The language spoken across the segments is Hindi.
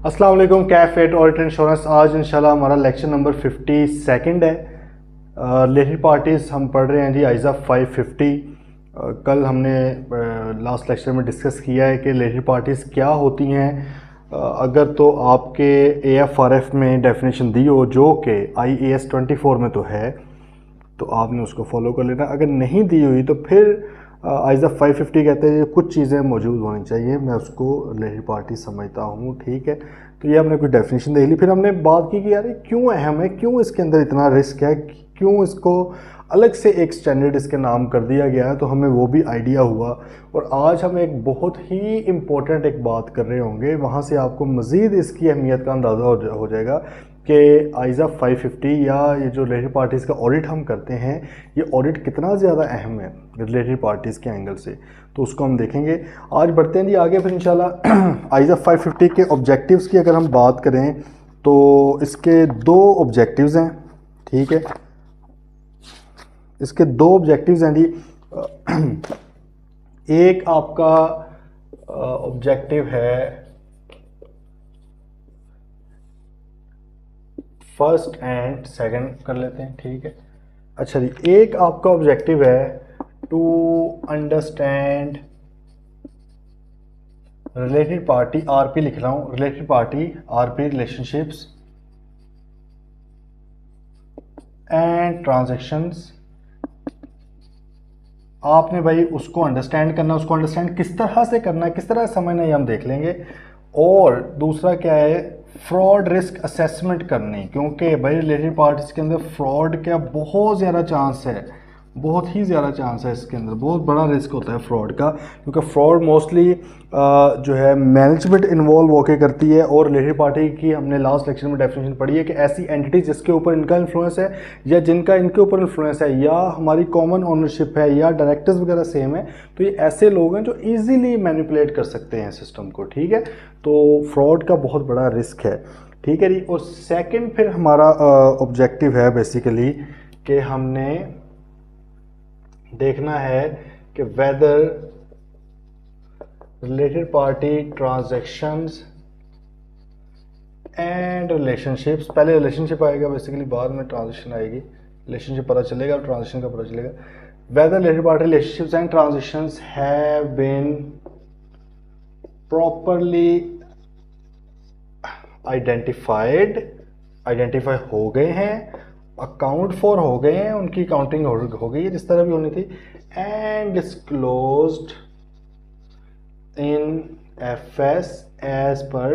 अस्सलाम वालेकुम। कैफेट ऑडिट इंश्योरेंस, आज इंशाल्लाह हमारा लेक्चर नंबर 52 है। रिलेटेड पार्टीज़ हम पढ़ रहे हैं जी आइज़ा 550। कल हमने लास्ट लेक्चर में डिस्कस किया है कि रिलेटेड पार्टीज़ क्या होती हैं। अगर तो आपके AFRF में डेफिनेशन दी हो, जो कि IAS 24 में तो है, तो आपने उसको फॉलो कर लेना। अगर नहीं दी हुई तो फिर आइज़ा 550 कहते हैं कुछ चीज़ें मौजूद होनी चाहिए, मैं उसको रिलेटेड पार्टी समझता हूँ। ठीक है, तो ये हमने कुछ डेफिनेशन देख ली। फिर हमने बात की कि यार ये क्यों अहम है, क्यों इसके अंदर इतना रिस्क है, क्यों इसको अलग से एक स्टैंडर्ड इसके नाम कर दिया गया है, तो हमें वो भी आइडिया हुआ। और आज हम एक बहुत ही इम्पोर्टेंट एक बात कर रहे होंगे, वहाँ से आपको मज़ीद इसकी अहमियत का अंदाज़ा हो जाएगा कि आइज़ा 550 या ये जो रिलेटेड पार्टीज़ का ऑडिट हम करते हैं, ये ऑडिट कितना ज़्यादा अहम है रिलेटेड पार्टीज़ के एंगल से, तो उसको हम देखेंगे। आज बढ़ते हैं जी आगे। फिर इंशाल्लाह आइज़ा 550 के ऑब्जेक्टिव्स की अगर हम बात करें तो इसके दो ऑब्जेक्टिव्स हैं। ठीक है, इसके दो ऑब्जेक्टिव्स हैं जी। एक आपका ऑब्जेक्टिव है फर्स्ट एंड सेकंड कर लेते हैं। ठीक है, अच्छा जी, एक आपका ऑब्जेक्टिव है to understand related party, RP लिख रहा हूं, related party RP relationships and transactions. आपने भाई उसको अंडरस्टैंड करना, उसको अंडरस्टैंड किस तरह से करना है, किस तरह से समझना है, ये हम देख लेंगे। और दूसरा क्या है, फ्रॉड रिस्क असेसमेंट करनी, क्योंकि भाई रिलेटेड पार्टीज के अंदर फ्रॉड का बहुत ज़्यादा चांस है, बहुत ही ज़्यादा चांस है। इसके अंदर बहुत बड़ा रिस्क होता है फ्रॉड का, क्योंकि फ्रॉड मोस्टली जो है मैनेजमेंट इन्वॉल्व होकर करती है। और रिलेटेड पार्टी की हमने लास्ट लेक्चर में डेफिनेशन पढ़ी है कि ऐसी एंटिटी जिसके ऊपर इनका इन्फ्लुएंस है या जिनका इनके ऊपर इन्फ्लुएंस है, या हमारी कॉमन ओनरशिप है, या डायरेक्टर्स वगैरह सेम है, तो ये ऐसे लोग हैं जो ईजिली मैनिपुलेट कर सकते हैं सिस्टम को। ठीक है, तो फ्रॉड का बहुत बड़ा रिस्क है। ठीक है जी। और सेकंड फिर हमारा ऑब्जेक्टिव है बेसिकली कि हमने देखना है कि whether related party transactions and relationships, पहले रिलेशनशिप आएगा बेसिकली, बाद में ट्रांजेक्शन आएगी। रिलेशनशिप पता चलेगा, ट्रांजेक्शन का पता चलेगा। Whether related party relationships and transactions have been properly identify हो गए हैं, अकाउंट फॉर हो गए हैं, उनकी काउंटिंग हो गई है जिस तरह भी होनी थी, and disclosed in FS as per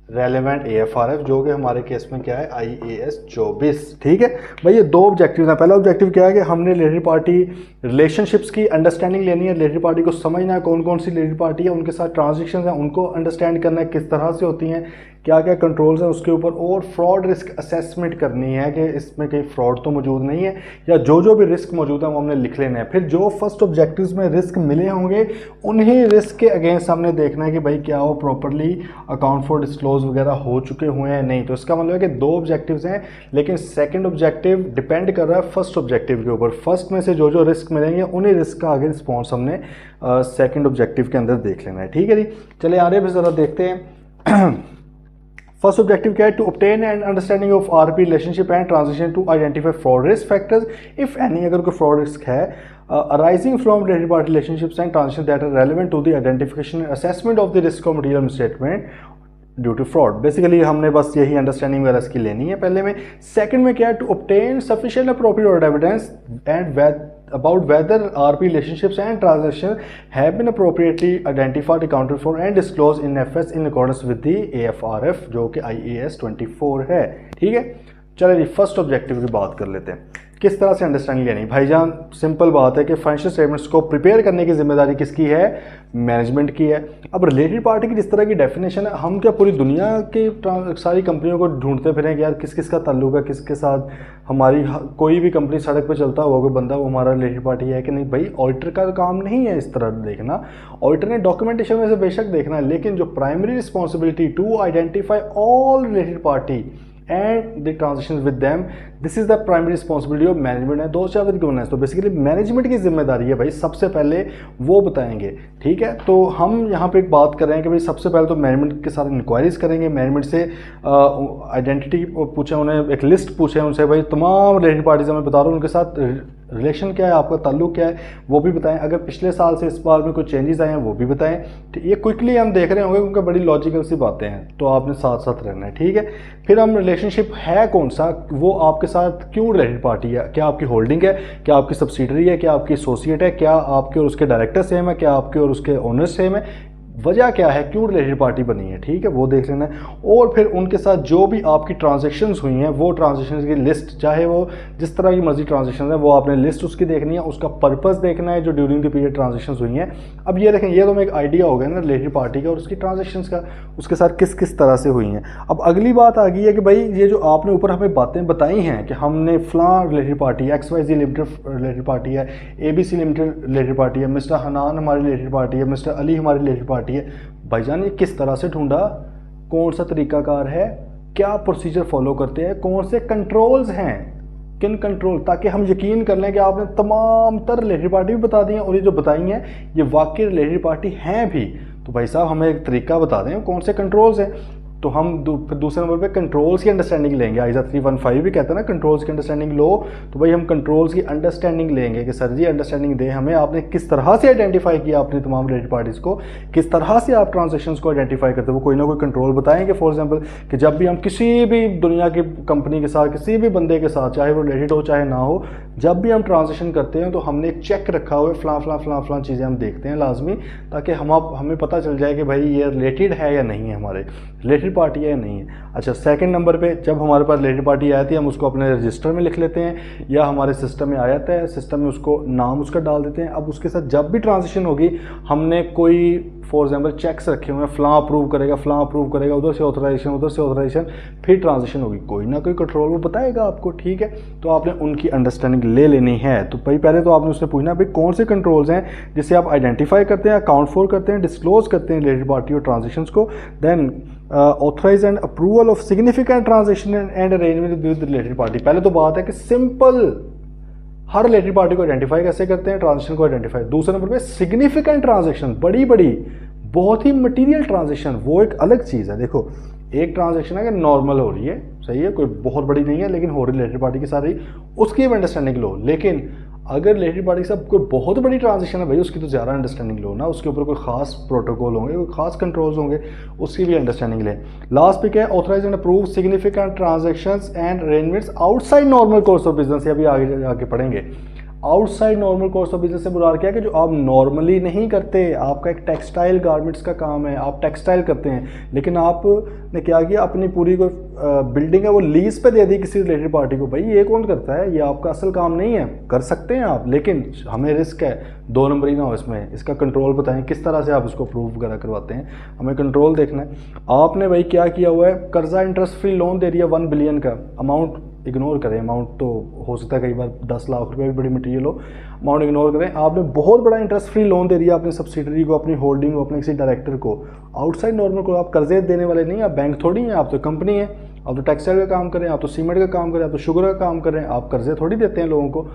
relevant AFRF, जो कि हमारे केस में क्या है IAS 24। ठीक है भाई, ये दो ऑब्जेक्टिव हैं। पहला ऑब्जेक्टिव क्या है कि हमने रिलेटेड पार्टी रिलेशनशिप्स की अंडरस्टैंडिंग लेनी है, रिलेटेड पार्टी को समझना है, कौन कौन सी रिलेटेड पार्टी है, उनके साथ ट्रांजेक्शन हैं उनको अंडरस्टैंड करना है, किस तरह से होती हैं, क्या क्या कंट्रोल्स हैं उसके ऊपर। और फ्रॉड रिस्क असेसमेंट करनी है कि इसमें कहीं फ्रॉड तो मौजूद नहीं है, या जो भी रिस्क मौजूद है वो हमने लिख लेना है। फिर जो फर्स्ट ऑब्जेक्टिव्स में रिस्क मिले होंगे, उन्हीं रिस्क के अगेंस्ट हमने देखना है कि भाई क्या वो प्रॉपरली अकाउंट फॉर डिस्क्लोज वगैरह हो चुके हुए हैं, नहीं। तो इसका मतलब है कि दो ऑब्जेक्टिव्स हैं, लेकिन सेकंड ऑब्जेक्टिव डिपेंड कर रहा है फर्स्ट ऑब्जेक्टिव के ऊपर। फर्स्ट में से जो रिस्क मिलेंगे, उन्हीं रिस्क का आगे रिस्पॉन्स हमने सेकंड ऑब्जेक्टिव के अंदर देख लेना है। ठीक है जी, चले आ रहे हैं, ज़रा देखते हैं। फर्स्ट ऑब्जेक्टिव क्या है, to obtain and understanding of RP relationship and transition to identify fraud risk factors if any, अगर कोई फ्रॉड रिस्क है arising from related party relationships and transition that are relevant to the identification and assessment of the risk of material statement due to fraud. Basically हमने बस यही अंडरस्टैंडिंग वगैरह इसकी लेनी है पहले में। सेकंड में क्या है, to obtain sufficient appropriate evidence and about whether RP relationships and transactions have been appropriately identified, accounted for and disclosed in FS in accordance with the AFRF, जो कि IAS 24 है। ठीक है, चलिए जी फर्स्ट ऑब्जेक्टिव की बात कर लेते हैं, किस तरह से अंडरस्टैंडिंग लेनी। भाईजान सिंपल बात है कि फाइनेंशियल स्टेटमेंट्स को प्रिपेयर करने की जिम्मेदारी किसकी है, मैनेजमेंट की है। अब रिलेटेड पार्टी की जिस तरह की डेफिनेशन है, हम क्या पूरी दुनिया की सारी कंपनियों को ढूंढते फिरें कि यार किस किस का ताल्लुक है, किसके साथ हमारी कोई भी कंपनी सड़क पर चलता होगा कोई बंदा, वो हमारा रिलेटेड पार्टी है कि नहीं। भाई ऑडिटर का काम नहीं है इस तरह देखना, ऑडिटर ने डॉक्यूमेंटेशन में से बेशक देखना है, लेकिन जो primary responsibility to identify all related party and the transaction with them, this is the primary responsibility of management and those with governance. तो बेसिकली मैनेजमेंट की जिम्मेदारी है भाई, सबसे पहले वो बताएंगे, ठीक है। तो हम यहाँ पे एक बात कर रहे हैं कि भाई सबसे पहले तो मैनेजमेंट के साथ इंक्वायरीज करेंगे, मैनेजमेंट से आइडेंटिटी पूछे, उन्हें एक लिस्ट पूछे उनसे, भाई तमाम रिलेटेड पार्टीज मैं बता रहा हूँ उनके साथ रिलेशन क्या है, आपका ताल्लुक क्या है वो भी बताएं, अगर पिछले साल से इस बार में कोई चेंजेस आए हैं वो भी बताएं। ये क्विकली हम देख रहे होंगे क्योंकि बड़ी लॉजिकल सी बातें हैं, तो आपने साथ साथ रहना है, ठीक है। फिर हम रिलेशनशिप है कौन सा, वो आपके साथ क्यों रिलेटेड पार्टी है, क्या आपकी होल्डिंग है, क्या आपकी सब्सिडरी है, क्या आपकी एसोसिएट है, क्या आपके और उसके डायरेक्टर सेम है, क्या आपके और उसके ओनर सेम है, वजह क्या है, क्यों रिलेटेड पार्टी बनी है, ठीक है, वो देख लेना है। और फिर उनके साथ जो भी आपकी ट्रांजैक्शंस हुई हैं वो ट्रांजैक्शंस की लिस्ट, चाहे वो जिस तरह की मर्जी ट्रांजैक्शन है वो आपने लिस्ट उसकी देखनी है, उसका पर्पस देखना है जो ड्यूरिंग द पीरियड ट्रांजैक्शंस हुई हैं। अब ये देखें, ये तो एक आइडिया हो गया ना रिलेटेड पार्टी का और उसकी ट्रांजैक्शंस का, उसके साथ किस किस तरह से हुई हैं। अब अगली बात आ गई है कि भाई ये जो आपने ऊपर हमें बातें बताई हैं कि हमने फलां related party, XYZ limited related party है, ABC लिमिटेड रिलेटेड पार्टी है, मिस्टर हनान हमारी रिलेटेड पार्टी है, मिस्टर अली हमारी रिलेटेड पार्टी है, भाईजान ये किस तरह से ढूंढा, कौन सा तरीकाकार है, क्या प्रोसीजर फॉलो करते हैं, कौन से कंट्रोल्स हैं, किन कंट्रोल, ताकि हम यकीन कर लें कि आपने तमाम तर रिलेटेड पार्टी भी बता दी हैं और ये जो बताई हैं ये वाकई रिलेटेड पार्टी हैं भी। तो भाई साहब हमें एक तरीका बता दें कौन से कंट्रोल्स हैं। तो हम दूसरे नंबर पे कंट्रोल्स की अंडरस्टैंडिंग लेंगे, आईजा 315 भी कहते हैं ना कंट्रोल्स की अंडरस्टैंडिंग लो। तो भाई हम कंट्रोल्स की अंडरस्टैंडिंग लेंगे कि सर जी अंडरस्टैंडिंग दें हमें, आपने किस तरह से आइडेंटिफाई किया अपनी तमाम रिलेटेड पार्टीज़ को, किस तरह से आप ट्रांजेक्शन्स को आइडेंटिफाई करते हो, वो कोई ना कोई कंट्रोल बताएंगे। फॉर एग्जाम्पल कि जब भी हम किसी भी दुनिया की कंपनी के साथ, किसी भी बंदे के साथ, चाहे वो रिलेटेड हो चाहे ना हो, जब भी हम ट्रांजेक्शन करते हैं तो हमने एक चेक रखा हुआ है, फलां चीज़ें हम देखते हैं लाजमी, ताकि हमें पता चल जाए कि भाई ये रिलेटेड है या नहीं है, हमारे रिलेटेड पार्टी है या नहीं है। अच्छा, सेकंड नंबर पे जब हमारे पास रिलेटेड पार्टी आती है हम उसको अपने रजिस्टर में लिख लेते हैं या हमारे सिस्टम में आ जाता है, सिस्टम में उसको नाम उसका डाल देते हैं। अब उसके साथ जब भी ट्रांजेक्शन होगी हमने कोई फॉर एग्जाम्पल चेक्स रखे हुए हैं, फलां अप्रूव करेगा, उधर से ऑथराइजेशन, फिर ट्रांजेक्शन होगी, कोई ना कोई कंट्रोल वो बताएगा आपको, ठीक है। तो आपने उनकी अंडरस्टैंडिंग ले लेनी है। तो भाई पहले तो आपने उससे पूछना भाई कौन से कंट्रोल्स हैं जिससे आप आइडेंटिफाई करते हैं, अकाउंट फॉर करते हैं, डिस्क्लोज करते हैं रिलेटेड पार्टी और ट्रांजेक्शन्स को। Then authorise and approval of significant transaction and arrangement with related party. पहले तो बात है कि सिंपल हर रिलेटेड पार्टी को आइडेंटिफाई कैसे करते हैं, ट्रांजेक्शन को आइडेंटिफाई। दूसरे नंबर पे सिग्निफिकेंट ट्रांजेक्शन, बड़ी बहुत ही मटीरियल ट्रांजेक्शन, वो एक अलग चीज़ है। देखो एक ट्रांजेक्शन है कि नॉर्मल हो रही है, सही है, कोई बहुत बड़ी नहीं है लेकिन हो रही रिलेटेड पार्टी के साथ रही, उसकी भी अंडरस्टैंडिंग लो। लेकिन अगर रिलेटेड पार्टी के साथ कोई बहुत बड़ी ट्रांजेक्शन है भाई, उसकी तो ज़्यादा अंडरस्टैंडिंग लो ना, उसके ऊपर कोई खास प्रोटोकॉल होंगे, कोई खास कंट्रोल्स होंगे, उसकी भी अंडरस्टैंडिंग लें। लास्ट पे क्या है, authorise and approve significant transactions and arrangements outside normal course of business. अभी आगे पढ़ेंगे। Outside normal course of business से मुराद क्या है कि जो आप नॉर्मली नहीं करते, आपका एक टेक्सटाइल गारमेंट्स का काम है, आप टेक्सटाइल करते हैं, लेकिन आपने क्या किया, अपनी पूरी कोई बिल्डिंग है वो लीज पे दे दी किसी रिलेटेड पार्टी को। भाई ये कौन करता है, ये आपका असल काम नहीं है, कर सकते हैं आप, लेकिन हमें रिस्क है, 2 नंबर ही ना हो इसमें। इसका कंट्रोल बताएं किस तरह से आप इसको अप्रूव वगैरह करवाते हैं, हमें कंट्रोल देखना है। आपने भाई क्या किया हुआ है, कर्जा इंटरेस्ट फ्री लोन दे दिया 1 बिलियन का, अमाउंट इग्नोर करें, अमाउंट तो हो सकता है कई बार 10 लाख रुपए भी बड़ी मटीरियल हो, अमाउंट इग्नोर करें। आपने बहुत बड़ा इंटरेस्ट फ्री लोन दे दिया अपनी सब्सिडरी को, अपनी होल्डिंग को, अपने किसी डायरेक्टर को, आउटसाइड नॉर्मल को। आप कर्जे देने वाले नहीं, आप बैंक थोड़ी हैं, आप तो कंपनी है, आप तो टेक्सटाइल का काम करें, आप तो सीमेंट का काम करें, आप तो शुगर का काम करें, आप कर्जे थोड़ी देते हैं लोगों को।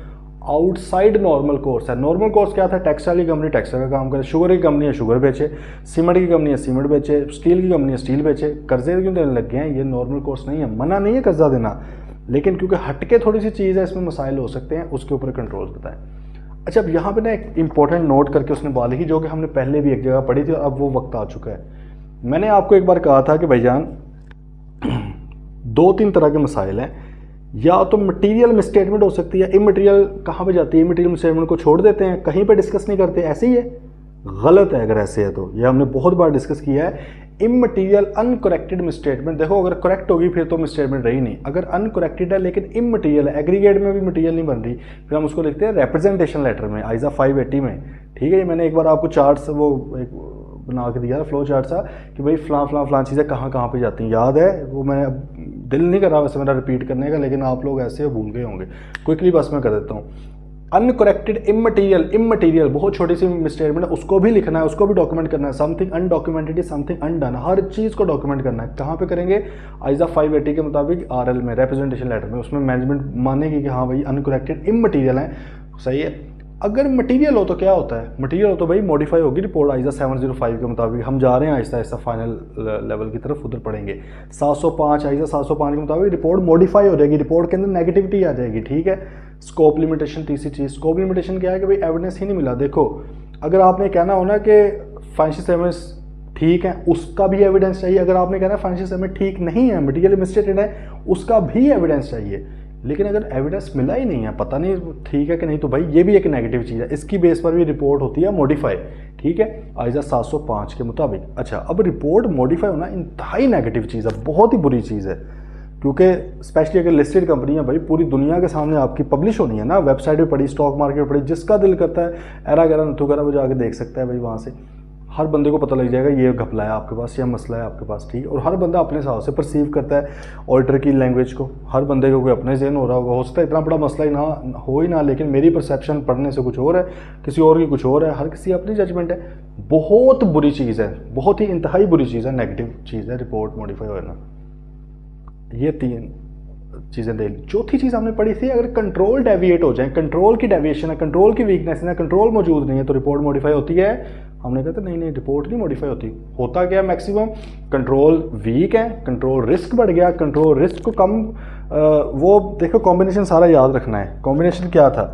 आउटसाइड नॉर्मल कोर्स है। नॉर्मल कोर्स क्या था, टेक्सटाइल की कंपनी टेक्सटाइल का काम करे, शुगर की कंपनी है शुगर बेचे, सीमेंट की कंपनी है सीमेंट बेचे, स्टील की कंपनी है स्टील बेचे, कर्जे क्यों देने लग गए हैं, ये नॉर्मल कोर्स नहीं है। मना नहीं है कर्जा देना, लेकिन क्योंकि हटके थोड़ी सी चीज़ है, इसमें मसाइल हो सकते हैं, उसके ऊपर कंट्रोल्स बताएं। अच्छा, अब यहाँ पे ना एक इंपॉर्टेंट नोट करके उसने बात लिखी जो कि हमने पहले भी एक जगह पढ़ी थी और अब वो वक्त आ चुका है। मैंने आपको एक बार कहा था कि भाईजान 2-3 तरह के मसाइल हैं, या तो मटीरियल मिसस्टेटमेंट हो सकती है, इमटीरियल कहाँ पे जाती है, इमटीरियल मिसस्टेटमेंट को छोड़ देते हैं, कहीं पे डिस्कस नहीं करते, ऐसे ही है, गलत है अगर ऐसे है तो। ये हमने बहुत बार डिस्कस किया है। इमटीरियल अनकरेक्टेड मिसस्टेटमेंट, देखो अगर करेक्ट होगी फिर तो मिसस्टेटमेंट रही नहीं, अगर अनकरेक्टेड है लेकिन इमटीरियल है, एग्रीगेट में भी मटीरियल नहीं बन रही, फिर हम उसको लिखते हैं रिप्रेजेंटेशन लेटर में, आइजा 580 में, ठीक है। मैंने एक बार आपको चार्ट्स वो एक बना के दिया फ्लो चार्ट सा कि भाई फलां चीज़ें कहाँ पे जाती हैं, याद है वो, मैं दिल नहीं कर रहा वैसे मेरा रिपीट करने का, लेकिन आप लोग ऐसे भूल गए होंगे, क्विकली बस मैं कर देता हूँ। अनकरेक्टेड इमटेरियल, इमटेरियल बहुत छोटी सी मिसस्टेटमेंट है, उसको भी लिखना है, उसको भी डॉक्यूमेंट करना है। Something undocumented is something undone, हर चीज़ को डॉक्यूमेंट करना है। कहाँ पे करेंगे? आइजा 580 के मुताबिक आरएल में, रिप्रेजेंटेशन लेटर में, उसमें मैनेजमेंट मानेगी कि हाँ भाई अनकरेक्टेड इमटेरियल है, सही है। अगर मटेरियल हो तो क्या होता है? मटेरियल हो तो भाई मॉडिफाई होगी रिपोर्ट आइजा 705 के मुताबिक। हम जा रहे हैं आहिस्ता आहिस्ता फाइनल लेवल की तरफ, उधर पढ़ेंगे। 705 आइजा 705 के मुताबिक रिपोर्ट मॉडिफाई हो जाएगी, रिपोर्ट के अंदर नेगेटिविटी आ जाएगी, ठीक है। स्कोप लिमिटेशन, तीसरी चीज़ स्कोप लिमिटेशन क्या है कि भाई एविडेंस ही नहीं मिला। देखो अगर आपने कहना हो ना कि फाइनेंशियल स्टेटमेंट्स ठीक है, उसका भी एविडेंस चाहिए। अगर आपने कहना है फाइनेंशियल स्टेटमेंट ठीक नहीं है, मटेरियल मिसस्टेटेड है, उसका भी एविडेंस चाहिए। लेकिन अगर एविडेंस मिला ही नहीं है, पता नहीं ठीक है कि नहीं, तो भाई ये भी एक नेगेटिव चीज़ है। इसकी बेस पर भी रिपोर्ट होती है मॉडिफाई, ठीक है, आइजा 705 के मुताबिक। अच्छा, अब रिपोर्ट मॉडिफाई होना इंतहाई नेगेटिव चीज़ है, बहुत ही बुरी चीज़ है, क्योंकि स्पेशली अगर लिस्टेड कंपनी है भाई, पूरी दुनिया के सामने आपकी पब्लिश होनी है ना, वेबसाइट पे पड़ी, स्टॉक मार्केट पे पड़ी, जिसका दिल करता है एरा गैरा नथु गैरा वो जाके देख सकता है भाई। वहाँ से हर बंदे को पता लग जाएगा ये घपला है आपके पास, यह मसला है आपके पास, ठीक। और हर बंदा अपने हिसाब से परसीव करता है ऑडिटर की लैंग्वेज को, हर बंदे को कोई अपने जहन हो रहा होगा, हो सकता है इतना बड़ा मसला ही ना हो ही ना, लेकिन मेरी परसेप्शन पढ़ने से कुछ और है, किसी और की कुछ और है, हर किसी अपनी जजमेंट है। बहुत बुरी चीज़ है, बहुत ही इंतहाई बुरी चीज़ है, नेगेटिव चीज़ है रिपोर्ट मॉडिफाई होना। ये 3 चीज़ें दे ली। चौथी चीज़ हमने पढ़ी थी, अगर कंट्रोल डेविएट हो जाए, कंट्रोल की डेविएशन है, कंट्रोल की वीकनेस है, कंट्रोल मौजूद नहीं है, तो रिपोर्ट मॉडिफाई होती है। हमने कहा था नहीं रिपोर्ट नहीं मॉडिफाई होती। होता क्या मैक्सिमम? कंट्रोल वीक है, कंट्रोल रिस्क बढ़ गया, कंट्रोल रिस्क को कम वो देखो कॉम्बिनेशन सारा याद रखना है। कॉम्बिनेशन क्या था?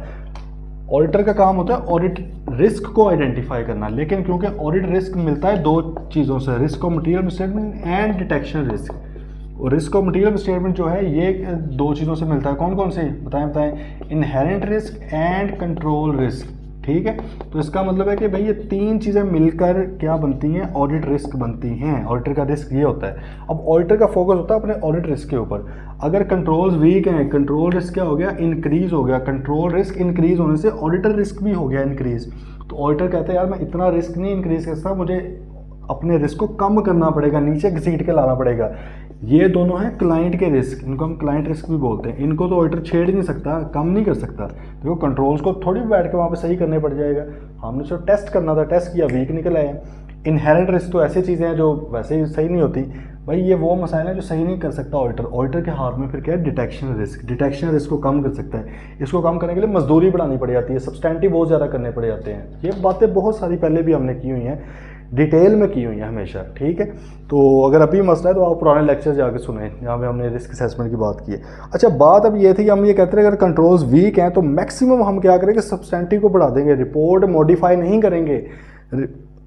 ऑडिटर का काम होता है ऑडिट रिस्क को आइडेंटिफाई करना, लेकिन क्योंकि ऑडिट रिस्क मिलता है 2 चीज़ों से, risk of material statement and detection risk. और रिस्क ऑफ मटेरियल स्टेटमेंट जो है ये 2 चीज़ों से मिलता है। कौन कौन से बताएं? Inherent risk and control risk, ठीक है। तो इसका मतलब है कि भाई ये 3 चीज़ें मिलकर क्या बनती हैं? ऑडिट रिस्क बनती हैं। ऑडिटर का रिस्क ये होता है। अब ऑडिटर का फोकस होता है अपने ऑडिट रिस्क के ऊपर। अगर कंट्रोल्स वीक हैं, कंट्रोल रिस्क क्या हो गया? इंक्रीज हो गया। कंट्रोल रिस्क इंक्रीज होने से ऑडिटर रिस्क भी हो गया इंक्रीज। तो ऑडिटर कहते हैं यार मैं इतना रिस्क नहीं इंक्रीज कर सकता, मुझे अपने रिस्क को कम करना पड़ेगा, नीचे घसीट के लाना पड़ेगा। ये दोनों हैं क्लाइंट के रिस्क, इनको हम क्लाइंट रिस्क भी बोलते हैं। इनको तो ऑडिटर छेड़ ही नहीं सकता, कम नहीं कर सकता। देखो कंट्रोल्स को थोड़ी भी बैठ के वहाँ पे सही करने पड़ जाएगा, हमने सिर्फ टेस्ट करना था, टेस्ट किया, वीक निकल आए। इनहेरेंट रिस्क तो ऐसी चीज़ें हैं जो वैसे ही सही नहीं होती भाई, ये वो मसाइल है जो सही नहीं कर सकता ऑडिटर। ऑडिटर के हाथ में फिर क्या है? Detection risk. डिटेक्शन रिस्क को कम कर सकता है। इसको कम करने के लिए मजदूरी बढ़ानी पड़ जाती है, सब्सटेंटिव बहुत ज़्यादा करने पड़ जाते हैं। ये बातें बहुत सारी पहले भी हमने की हुई हैं, डिटेल में की हुई है हमेशा, ठीक है। तो अगर अभी मसला है तो आप पुराने लेक्चर जाके सुने, जहाँ पे हमने रिस्क असेसमेंट की बात की है। अच्छा, बात अब ये थी कि हम ये कहते हैं अगर कंट्रोल्स वीक हैं तो मैक्सिमम हम क्या करेंगे? सब्सटेंटिव को बढ़ा देंगे, रिपोर्ट मॉडिफाई नहीं करेंगे।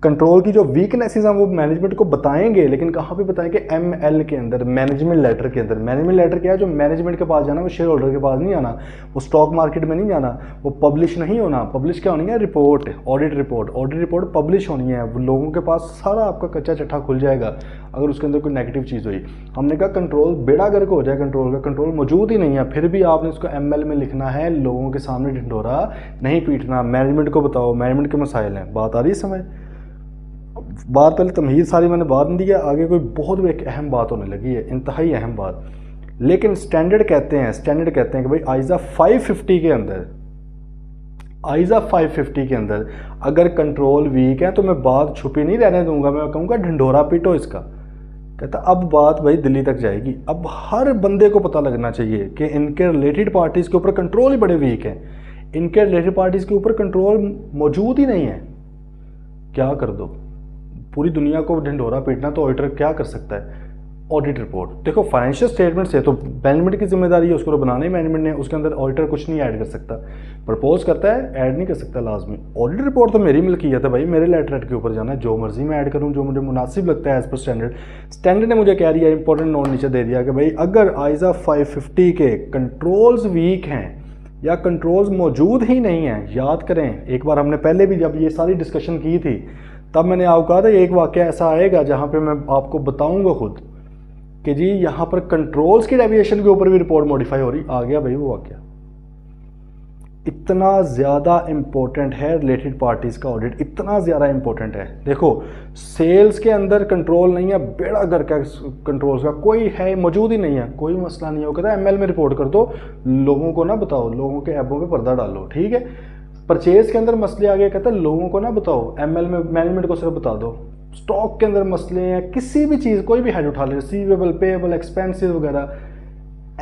कंट्रोल की जो वीकनेसेस हैं वो मैनेजमेंट को बताएंगे, लेकिन कहाँ पे बताएंगे? ML के अंदर, मैनेजमेंट लेटर के अंदर। मैनेजमेंट लेटर क्या है? जो मैनेजमेंट के पास जाना, वो शेयर होल्डर के पास नहीं जाना, वो स्टॉक मार्केट में नहीं जाना, वो पब्लिश नहीं होना। पब्लिश क्या होनी है? Report, audit report. Audit report publish होनी है, वो लोगों के पास सारा आपका कच्चा चट्टा खुल जाएगा अगर उसके अंदर कोई नेगेटिव चीज़ हुई। हमने कहा कंट्रोल बेड़ा गर्क हो जाए, कंट्रोल का कंट्रोल मौजूद ही नहीं है, फिर भी आपने उसको ML में लिखना है, लोगों के सामने ढिंढोरा नहीं पीटना, मैनेजमेंट को बताओ मैनेजमेंट के मसाइल हैं। बात आ रही है समझ? बात पहले तमहीद सारी मैंने बात नहीं दी है, आगे कोई बहुत एक अहम बात होने लगी है, इंतहाई अहम बात। लेकिन स्टैंडर्ड कहते हैं कि भाई आइजा 550 के अंदर, आइजा 550 के अंदर अगर कंट्रोल वीक है तो मैं बात छुपी नहीं रहने दूंगा, मैं कहूँगा ढिंढोरा पीटो इसका। कहता अब बात भाई दिल्ली तक जाएगी। अब हर बंदे को पता लगना चाहिए कि इनके रिलेटेड पार्टीज़ के ऊपर कंट्रोल ही बड़े वीक हैं, इनके रिलेटेड पार्टीज़ के ऊपर कंट्रोल मौजूद ही नहीं है। क्या कर दो? पूरी दुनिया को ढिंढोरा पीटना तो ऑडिटर क्या कर सकता है? ऑडिट रिपोर्ट देखो, फाइनेंशियल स्टेटमेंट से तो मैनेजमेंट की जिम्मेदारी है, उसको तो बनाना ही मैनेजमेंट ने, उसके अंदर ऑडिटर कुछ नहीं ऐड कर सकता। प्रपोज करता है, ऐड नहीं कर सकता लाजमी। ऑडिट रिपोर्ट तो मेरी मिल्कियत है भाई, मेरे लेटरेट के ऊपर जाना है, जो मर्जी मैं ऐड करूँ, जो मुझे मुनासिब लगता है एज पर स्टैंडर्ड। स्टैंडर्ड ने मुझे कह दिया, इंपॉर्टेंट नोट नीचे दे दिया कि भाई अगर आइजा 550 के कंट्रोल्स वीक हैं या कंट्रोल्स मौजूद ही नहीं हैं, याद करें एक बार हमने पहले भी जब ये सारी डिस्कशन की थी तब मैंने आपको कहा था एक वाक़या ऐसा आएगा जहाँ पे मैं आपको बताऊंगा खुद कि जी यहाँ पर कंट्रोल्स की डेविएशन के ऊपर भी रिपोर्ट मॉडिफाई हो रही। आ गया भाई वो वाक़या। इतना ज़्यादा इम्पोर्टेंट है रिलेटेड पार्टीज़ का ऑडिट, इतना ज़्यादा इम्पोर्टेंट है। देखो सेल्स के अंदर कंट्रोल नहीं है, बेड़ा गर्क का कंट्रोल्स का कोई है मौजूद ही नहीं है, कोई मसला नहीं हो। कहता है एमएल में रिपोर्ट कर दो, लोगों को ना बताओ, लोगों के ऐबों पे पर्दा डालो, ठीक है। परचेज के अंदर मसले आ गए, कहता है लोगों को ना बताओ, एमएल में मैनेजमेंट को सिर्फ बता दो। स्टॉक के अंदर मसले हैं, किसी भी चीज़ कोई भी हेड उठा ले, रिसीवेबल, पेएबल, एक्सपेंसिव वगैरह,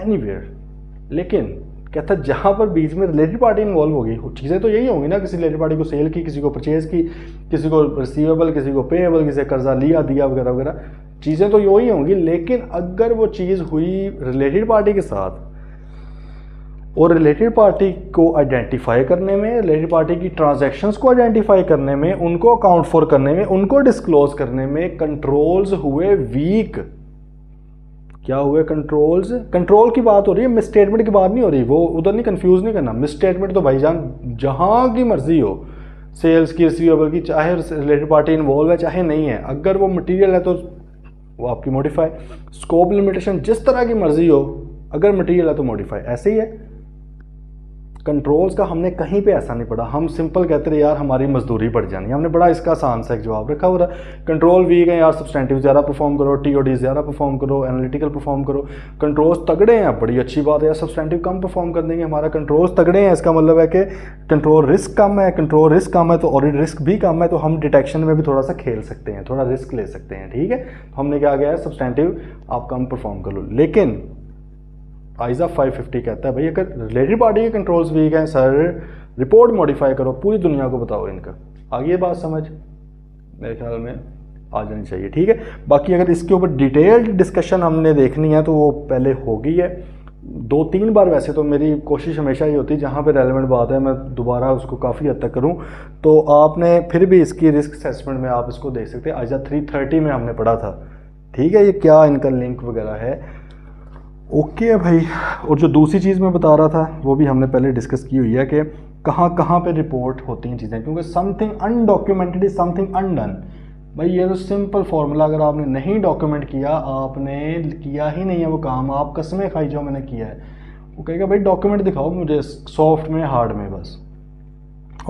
एनीवेयर। लेकिन कहता है जहाँ पर बीच में रिलेटेड पार्टी इन्वॉल्व होगी, चीज़ें तो यही होंगी ना, किसी रिलेटेड पार्टी को सेल की, किसी को परचेज की, किसी को रिसीवेबल, किसी को पेएबल, किसी कर्जा लिया दिया वगैरह वगैरह, चीज़ें तो यही होंगी। लेकिन अगर वो चीज़ हुई रिलेटेड पार्टी के साथ, और रिलेटेड पार्टी को आइडेंटिफाई करने में, रिलेटेड पार्टी की ट्रांजैक्शंस को आइडेंटिफाई करने में, उनको अकाउंट फॉर करने में, उनको डिस्क्लोज करने में कंट्रोल्स हुए वीक। क्या हुए? कंट्रोल्स, कंट्रोल की बात हो रही है, मिस स्टेटमेंट की बात नहीं हो रही, वो उधर नहीं, कंफ्यूज नहीं करना। मिस स्टेटमेंट तो भाईजान जहाँ की मर्जी हो, सेल्स की, रिसीवेबल की, चाहे रिलेटेड पार्टी इन्वॉल्व है चाहे नहीं है, अगर वो मटेरियल है तो वो आपकी मॉडिफाई। स्कोप लिमिटेशन जिस तरह की मर्जी हो, अगर मटेरियल है तो मॉडिफाई, ऐसे ही है। कंट्रोल्स का हमने कहीं पे ऐसा नहीं पढ़ा, हम सिंपल कहते रहे यार हमारी मजदूरी बढ़ जानी है, हमने बड़ा इसका आसान सा एक जवाब रखा हुआ है। कंट्रोल वीक है यार, सब्सटेंटिव ज़्यादा परफॉर्म करो, टीओडी ज़्यादा परफॉर्म करो, एनालिटिकल परफॉर्म करो। कंट्रोल्स तगड़े हैं, बड़ी अच्छी बात है यार, सब्सटेंटिव कम परफॉर्म कर देंगे, हमारा कंट्रोल्स तगड़े हैं, इसका मतलब है कि कंट्रोल रिस्क कम है, कंट्रोल रिस्क कम है तो ऑडिट रिस्क भी कम है, तो हम डिटेक्शन में भी थोड़ा सा खेल सकते हैं, थोड़ा रिस्क ले सकते हैं, ठीक है। तो हमने क्या किया है, सब्सटेंटिव आप कम परफॉर्म कर लो। लेकिन आइजा 550 कहता है भाई अगर रिलेटेड पार्टी के कंट्रोल्स वीक हैं सर, रिपोर्ट मॉडिफाई करो, पूरी दुनिया को बताओ इनका। आगे बात समझ मेरे ख्याल में आ जानी चाहिए, ठीक है। बाकी अगर इसके ऊपर डिटेल्ड डिस्कशन हमने देखनी है तो वो पहले हो गई है 2-3 बार। वैसे तो मेरी कोशिश हमेशा ही होती है जहाँ पे रेलेवेंट बात है मैं दोबारा उसको काफ़ी हद तक करूँ, तो आपने फिर भी इसकी रिस्क असेसमेंट में आप इसको देख सकते हैं। आइजा 330 में हमने पढ़ा था, ठीक है, ये क्या इनका लिंक वगैरह है, ओके है भाई। और जो दूसरी चीज़ मैं बता रहा था वो भी हमने पहले डिस्कस की हुई है कि कहाँ कहाँ पे रिपोर्ट होती हैं चीज़ें, क्योंकि something undocumented is something undone. भाई ये तो सिंपल फार्मूला, अगर आपने नहीं डॉक्यूमेंट किया, आपने किया ही नहीं है वो काम, आप कसमें खाई जो मैंने किया है, वो कहेगा भाई डॉक्यूमेंट दिखाओ मुझे, सॉफ्ट में हार्ड में बस।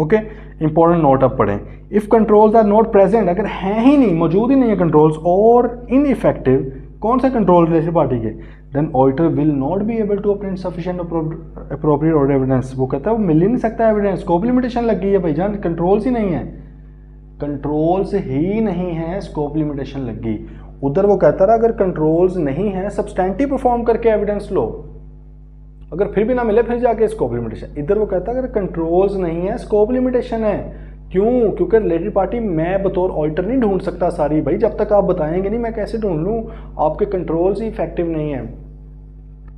ओके, इंपॉर्टेंट नोट अब पढ़ें। If controls are not present, अगर हैं ही नहीं, मौजूद ही नहीं है कंट्रोल्स, और इनइफेक्टिव, कौन सा कंट्रोल रिलेटेड पार्टी के, then auditor will not be able to obtain sufficient appropriate audit evidence. वो कहता है वो मिल ही नहीं सकता एविडेंस, स्कोप लिमिटेशन लग गई है भाईजान, कंट्रोल्स ही नहीं है, कंट्रोल्स ही नहीं है, स्कोप लिमिटेशन लग गई। उधर वो कहता रहा अगर कंट्रोल्स नहीं है सब्सटेंटिव परफॉर्म करके एविडेंस लो, अगर फिर भी ना मिले फिर जाके स्कोप लिमिटेशन। इधर वो कहता है अगर कंट्रोल्स नहीं है स्कोप लिमिटेशन है। क्यों? क्योंकि रिलेटेड पार्टी मैं बतौर ऑडिटर नहीं ढूंढ सकता सारी, भाई जब तक आप बताएंगे नहीं मैं कैसे ढूंढ लूँ, आपके कंट्रोल्स ही इफेक्टिव नहीं है,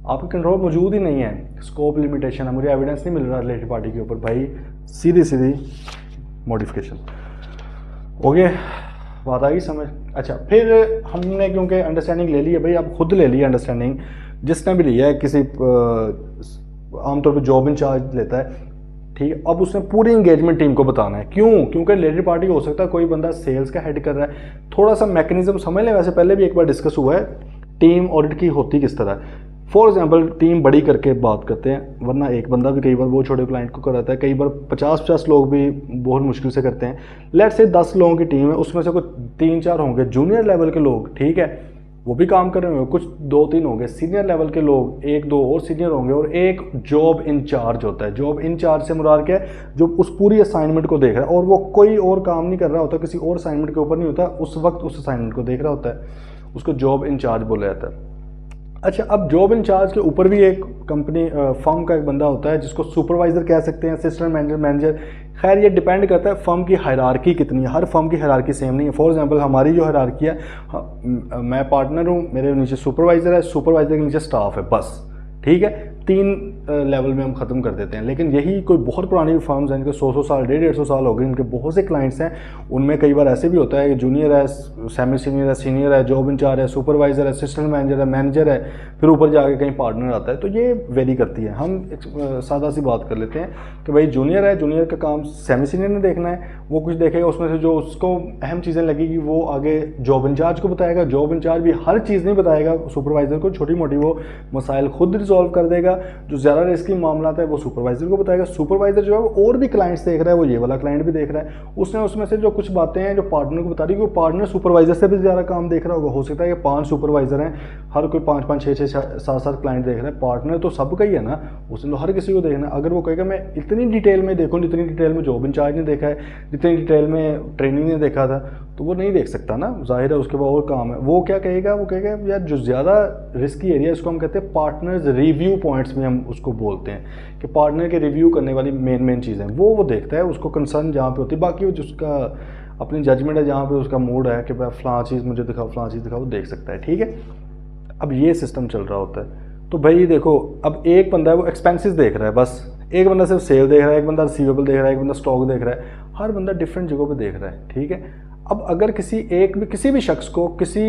आपके कंट्रोल मौजूद ही नहीं है, स्कोप लिमिटेशन है, मुझे एविडेंस नहीं मिल रहा रिलेटेड पार्टी के ऊपर, भाई सीधी सीधी मॉडिफिकेशन। ओके, बात आ गई समझ। अच्छा, फिर हमने क्योंकि अंडरस्टैंडिंग ले ली है भाई, आप खुद ले ली अंडरस्टैंडिंग, जिसने भी लिया है, किसी आमतौर पर जॉब इंचार्ज लेता है, ठीक है, अब उसने पूरी इंगेजमेंट टीम को बताना है। क्यों? क्योंकि रिलेटेड पार्टी हो सकता है कोई बंदा सेल्स का हेड कर रहा है, थोड़ा सा मैकेनिज्म समझ लें, वैसे पहले भी एक बार डिस्कस हुआ है टीम ऑडिट की होती किस तरह। फॉर एग्जांपल टीम बड़ी करके बात करते हैं, वरना एक बंदा भी कई बार बहुत छोटे क्लाइंट को कराता है, कई बार 50-50 लोग भी बहुत मुश्किल से करते हैं। लेट्स से 10 लोगों की टीम है, उसमें से कुछ 3-4 होंगे जूनियर लेवल के लोग, ठीक है, वो भी काम कर रहे होंगे, कुछ 2-3 होंगे सीनियर लेवल के लोग, 1-2 और सीनियर होंगे, और एक जॉब इंचार्ज होता है। जॉब इंचार्ज से मुराद क्या है, जो उस पूरी असाइनमेंट को देख रहा है, और वो कोई और काम नहीं कर रहा होता, किसी और असाइनमेंट के ऊपर नहीं होता, उस वक्त उस असाइनमेंट को देख रहा होता है, उसको जॉब इंचार्ज बोला जाता है। अच्छा, अब जॉब इंचार्ज के ऊपर भी एक कंपनी फर्म का एक बंदा होता है जिसको सुपरवाइजर कह सकते हैं, असिस्टेंट मैनेजर। खैर ये डिपेंड करता है फर्म की हायरार्की कितनी है, हर फर्म की हायरार्की सेम नहीं है। फॉर एग्जांपल हमारी जो हायरार्की है, मैं पार्टनर हूँ, मेरे नीचे सुपरवाइज़र है, सुपरवाइज़र के नीचे स्टाफ है, बस, ठीक है, 3 लेवल में हम ख़त्म कर देते हैं। लेकिन यही कोई बहुत पुरानी फर्म्स हैं, इनके 100 साल 150 साल हो गए, इनके बहुत से क्लाइंट्स हैं, उनमें कई बार ऐसे भी होता है कि जूनियर है, सेमी सीनियर है, सीनियर है, जॉब इंचार्ज है, सुपरवाइज़र है, असिस्टेंट मैनेजर है, फिर ऊपर जाके कहीं पार्टनर आता है, तो ये वेरी करती है। हम एक सादा सी बात कर लेते हैं कि भाई जूनियर है, जूनियर का काम सेमी सीनियर ने देखना है, वो कुछ देखेगा, उसमें से जो उसको अहम चीज़ें लगेगी वो आगे जॉब इंचार्ज को बताएगा। जॉब इंचार्ज भी हर चीज़ नहीं बताएगा सुपरवाइज़र को, छोटी मोटी वो मसाइल खुद रिजॉल्व कर देगा, करेगा, जो ज़्यादा रिस्की मामला है वो सुपरवाइजर को बताएगा। सुपरवाइजर जो है वो और भी क्लाइंट्स देख रहा है, वो ये वाला क्लाइंट भी देख रहा है, उसने उसमें से जो कुछ बातें हैं जो पार्टनर को बता रही है, वो पार्टनर सुपरवाइजर से भी ज़्यादा काम देख रहा होगा। हो सकता है कि 5 सुपरवाइजर हैं, हर कोई 5-5, 6-6, 7-7 क्लाइंट देख रहा है, पार्टनर तो सबका ही है ना, उसने तो हर किसी को देखना है। अगर वो कहेगा मैं इतनी डिटेल में देखूँ जितनी डिटेल में जॉब इंचार्ज ने देखा है, जितनी डिटेल में ट्रेनिंग ने देखा था, तो वो नहीं देख सकता ना, जाहिर है उसके बाद और काम है। वो क्या कहेगा, वो कहेगा यार जो ज़्यादा रिस्की एरिया, इसको हम कहते हैं पार्टनर्स रिव्यू पॉइंट्स में हम उसको बोलते हैं, कि पार्टनर के रिव्यू करने वाली मेन चीज़ें वो देखता है, उसको कंसर्न जहाँ पे होती है। बाकी वो जिसका अपनी जजमेंट है, जहाँ पे उसका मूड है कि भाई फ़लाँ चीज़ मुझे दिखाओ, फ़लाँ चीज़ दिखाओ, वो देख सकता है, ठीक है। अब ये सिस्टम चल रहा होता है। तो भाई देखो, अब एक बंदा है वो एक्सपेंसेस देख रहा है, बस एक बंदा सिर्फ सेल देख रहा है, एक बंदा रिसीवेबल देख रहा है, एक बंदा स्टॉक देख रहा है, हर बंदा डिफरेंट जगहों पे देख रहा है, ठीक है। अब अगर किसी भी शख्स को किसी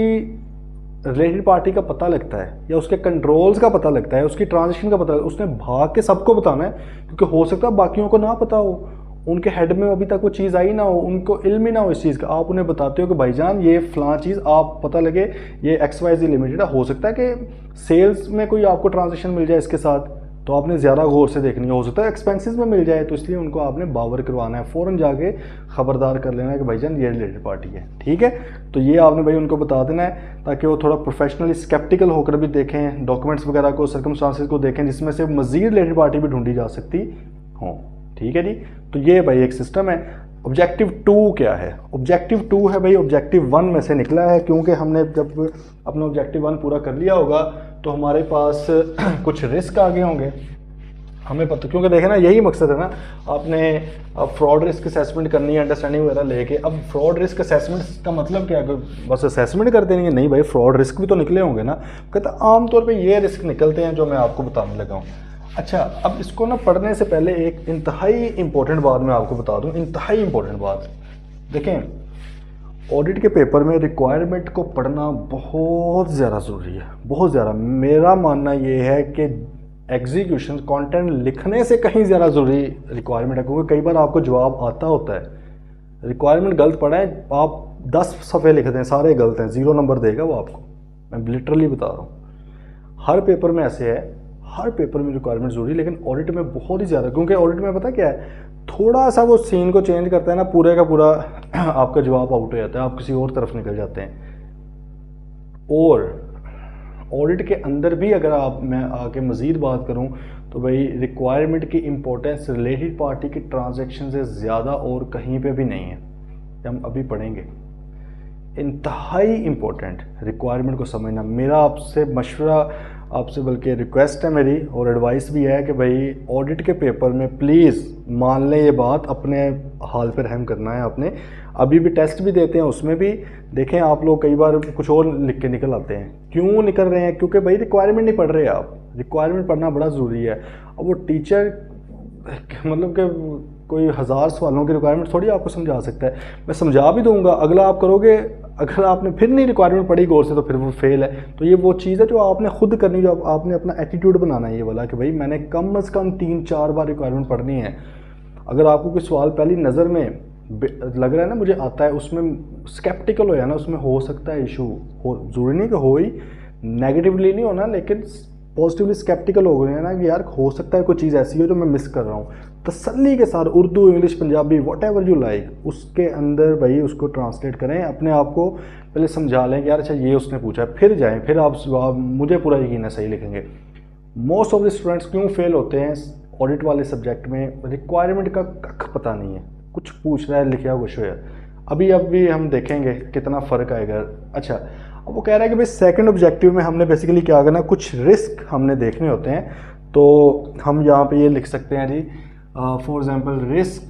रिलेटेड पार्टी का पता लगता है, या उसके कंट्रोल्स का पता लगता है, उसकी ट्रांजेक्शन का पता लगता है, उसने भाग के सबको बताना है, क्योंकि हो सकता है बाकियों को ना पता हो, उनके हेड में अभी तक वो चीज़ आई ना हो, उनको इल्म ही ना हो इस चीज़ का। आप उन्हें बताते हो कि भाईजान ये फ़लाँ चीज़ आप पता लगे, ये XYZ लिमिटेड है, हो सकता है कि सेल्स में कोई आपको ट्रांजेक्शन मिल जाए इसके साथ, तो आपने ज़्यादा गौर से देखनी है। हो सकता है एक्सपेंसेस में मिल जाए, तो इसलिए उनको आपने बावर करवाना है, फ़ौरन जाके ख़बरदार कर लेना है कि भाईजान ये रिलेटेड पार्टी है, ठीक है। तो ये आपने भाई उनको बता देना है, ताकि वो थोड़ा प्रोफेशनली स्केप्टिकल होकर भी देखें डॉक्यूमेंट्स वगैरह को, सर्कमस्टांसेस को देखें, जिसमें से मज़ीद रिलेटेड पार्टी भी ढूंढी जा सकती हो, ठीक है जी। तो ये भाई एक सिस्टम है। ऑब्जेक्टिव 2 क्या है? ऑब्जेक्टिव 2 है भाई ऑब्जेक्टिव 1 में से निकला है, क्योंकि हमने जब अपना ऑब्जेक्टिव 1 पूरा कर लिया होगा तो हमारे पास कुछ रिस्क आ गए होंगे, हमें पता, क्योंकि देखें ना यही मकसद है ना, आपने फ्रॉड रिस्क असेसमेंट करनी है, अंडरस्टैंडिंग वगैरह लेके। अब फ्रॉड रिस्क असेसमेंट का मतलब क्या है? बस असेसमेंट कर देंगे? नहीं भाई, फ्रॉड रिस्क भी तो निकले होंगे ना। कहता आमतौर पे ये रिस्क निकलते हैं जो मैं आपको बताने लगा हूँ। अच्छा, अब इसको ना पढ़ने से पहले एक इंतहाई इंपॉर्टेंट बात मैं आपको बता दूँ, इंतहाई इंपॉर्टेंट बात। देखें, ऑडिट के पेपर में रिक्वायरमेंट को पढ़ना बहुत ज़्यादा ज़रूरी है, बहुत ज़्यादा। मेरा मानना ये है कि एग्जीक्यूशन कंटेंट लिखने से कहीं ज़्यादा ज़रूरी रिक्वायरमेंट है, क्योंकि कई बार आपको जवाब आता होता है, रिक्वायरमेंट गलत पढ़ा है, आप 10 सफ़े लिख दें, सारे गलत हैं, 0 नंबर देगा वो आपको। मैं लिटरली बता रहा हूँ, हर पेपर में ऐसे है, हर पेपर में रिक्वायरमेंट ज़रूरी, लेकिन ऑडिट में बहुत ही ज़्यादा, क्योंकि ऑडिट में पता क्या है, थोड़ा सा वो सीन को चेंज करता है ना, पूरे का पूरा आपका जवाब आउट हो जाता है, आप किसी और तरफ निकल जाते हैं। और ऑडिट के अंदर भी अगर मैं आके मज़ीद बात करूं तो भाई रिक्वायरमेंट की इम्पोर्टेंस रिलेटेड पार्टी की ट्रांजैक्शन से ज़्यादा और कहीं पे भी नहीं है, हम अभी पढ़ेंगे। इंतहाई इम्पोर्टेंट रिक्वायरमेंट को समझना। मेरा आपसे मशवरा, आपसे बल्कि रिक्वेस्ट है मेरी, और एडवाइस भी है कि भाई ऑडिट के पेपर में प्लीज़ मान लें ये बात, अपने हाल पर रहम करना है आपने। अभी भी टेस्ट भी देते हैं, उसमें भी देखें आप लोग कई बार कुछ और लिख के निकल आते हैं। क्यों निकल रहे हैं? क्योंकि भाई रिक्वायरमेंट नहीं पढ़ रहे आप। रिक्वायरमेंट पढ़ना बड़ा ज़रूरी है। अब वो टीचर मतलब कि कोई 1000 सवालों की रिक्वायरमेंट थोड़ी आपको समझा सकता है। मैं समझा भी दूंगा, अगला आप करोगे, अगर आपने फिर नहीं रिक्वायरमेंट पढ़ी गौर से तो फिर वो फेल है। तो ये वो चीज़ है जो आपने खुद करनी, जो आपने अपना एटीट्यूड बनाना है ये वाला, कि भाई मैंने कम से कम 3-4 बार रिक्वायरमेंट पढ़नी है। अगर आपको कोई सवाल पहली नज़र में लग रहा है ना मुझे आता है, उसमें स्केप्टिकल हो जाना, उसमें हो सकता है इशू हो, ज़रूरी नहीं कि हो ही, नेगेटिवली नहीं होना, लेकिन पॉजिटिवली स्केप्टिकल हो गए हैं ना कि यार हो सकता है कोई चीज़ ऐसी हो जो मैं मिस कर रहा हूँ। तसल्ली के साथ Urdu, English, Punjabi, what ever you like, उसके अंदर भाई उसको ट्रांसलेट करें, अपने आप को पहले समझा लें कि यार अच्छा ये उसने पूछा है, फिर जाएँ, फिर आप मुझे पूरा यकीन है सही लिखेंगे। मोस्ट ऑफ द स्टूडेंट्स क्यों फेल होते हैं ऑडिट वाले सब्जेक्ट में? रिक्वायरमेंट का कख पता नहीं है, कुछ पूछ रहा है, लिखा कुछ है। अभी हम देखेंगे कितना फ़र्क आएगा। अच्छा, अब वो कह रहा है कि भाई सेकंड ऑब्जेक्टिव में हमने बेसिकली क्या करना, कुछ रिस्क हमने देखने होते हैं। तो हम यहाँ पे ये लिख सकते हैं जी, फॉर एग्जांपल रिस्क,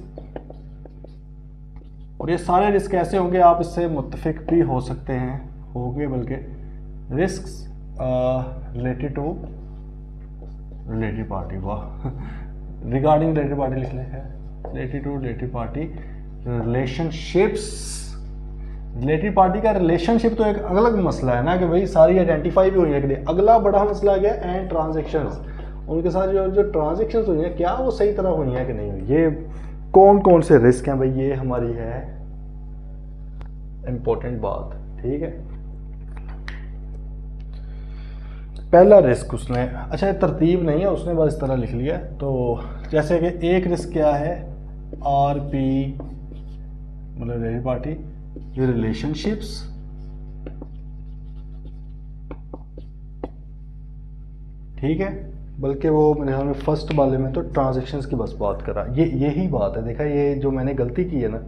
और ये सारे रिस्क ऐसे होंगे, आप इससे मुत्तफिक भी हो सकते हैं, होंगे बल्कि, risk related to related party, वाह, रिगार्डिंग रिलेटेड पार्टी लिख लें, related to related party, relationships. Related party का रिलेशनशिप तो एक अलग मसला है ना, कि भाई सारी आइडेंटिफाई भी हुई है कि नहीं। अगला बड़ा मसला गया एंड ट्रांजेक्शंस, उनके साथ जो ट्रांजेक्शंस हुई हैं क्या वो सही तरह हुई हैं कि नहीं हुई। ये कौन कौन से रिस्क हैं भाई, ये हमारी है इम्पोर्टेंट बात, ठीक है। पहला रिस्क उसने, अच्छा ये तरतीब नहीं है, उसने बस इस तरह लिख लिया। तो जैसे कि एक रिस्क क्या है, आर पी मतलब रिलेटेड पार्टी रिलेशनशिप्स, ठीक है, बल्कि वो मेरे ख्याल में फर्स्ट वाले में तो ट्रांजैक्शंस की बस बात करा, ये यही बात है। देखा ये जो मैंने गलती की है ना,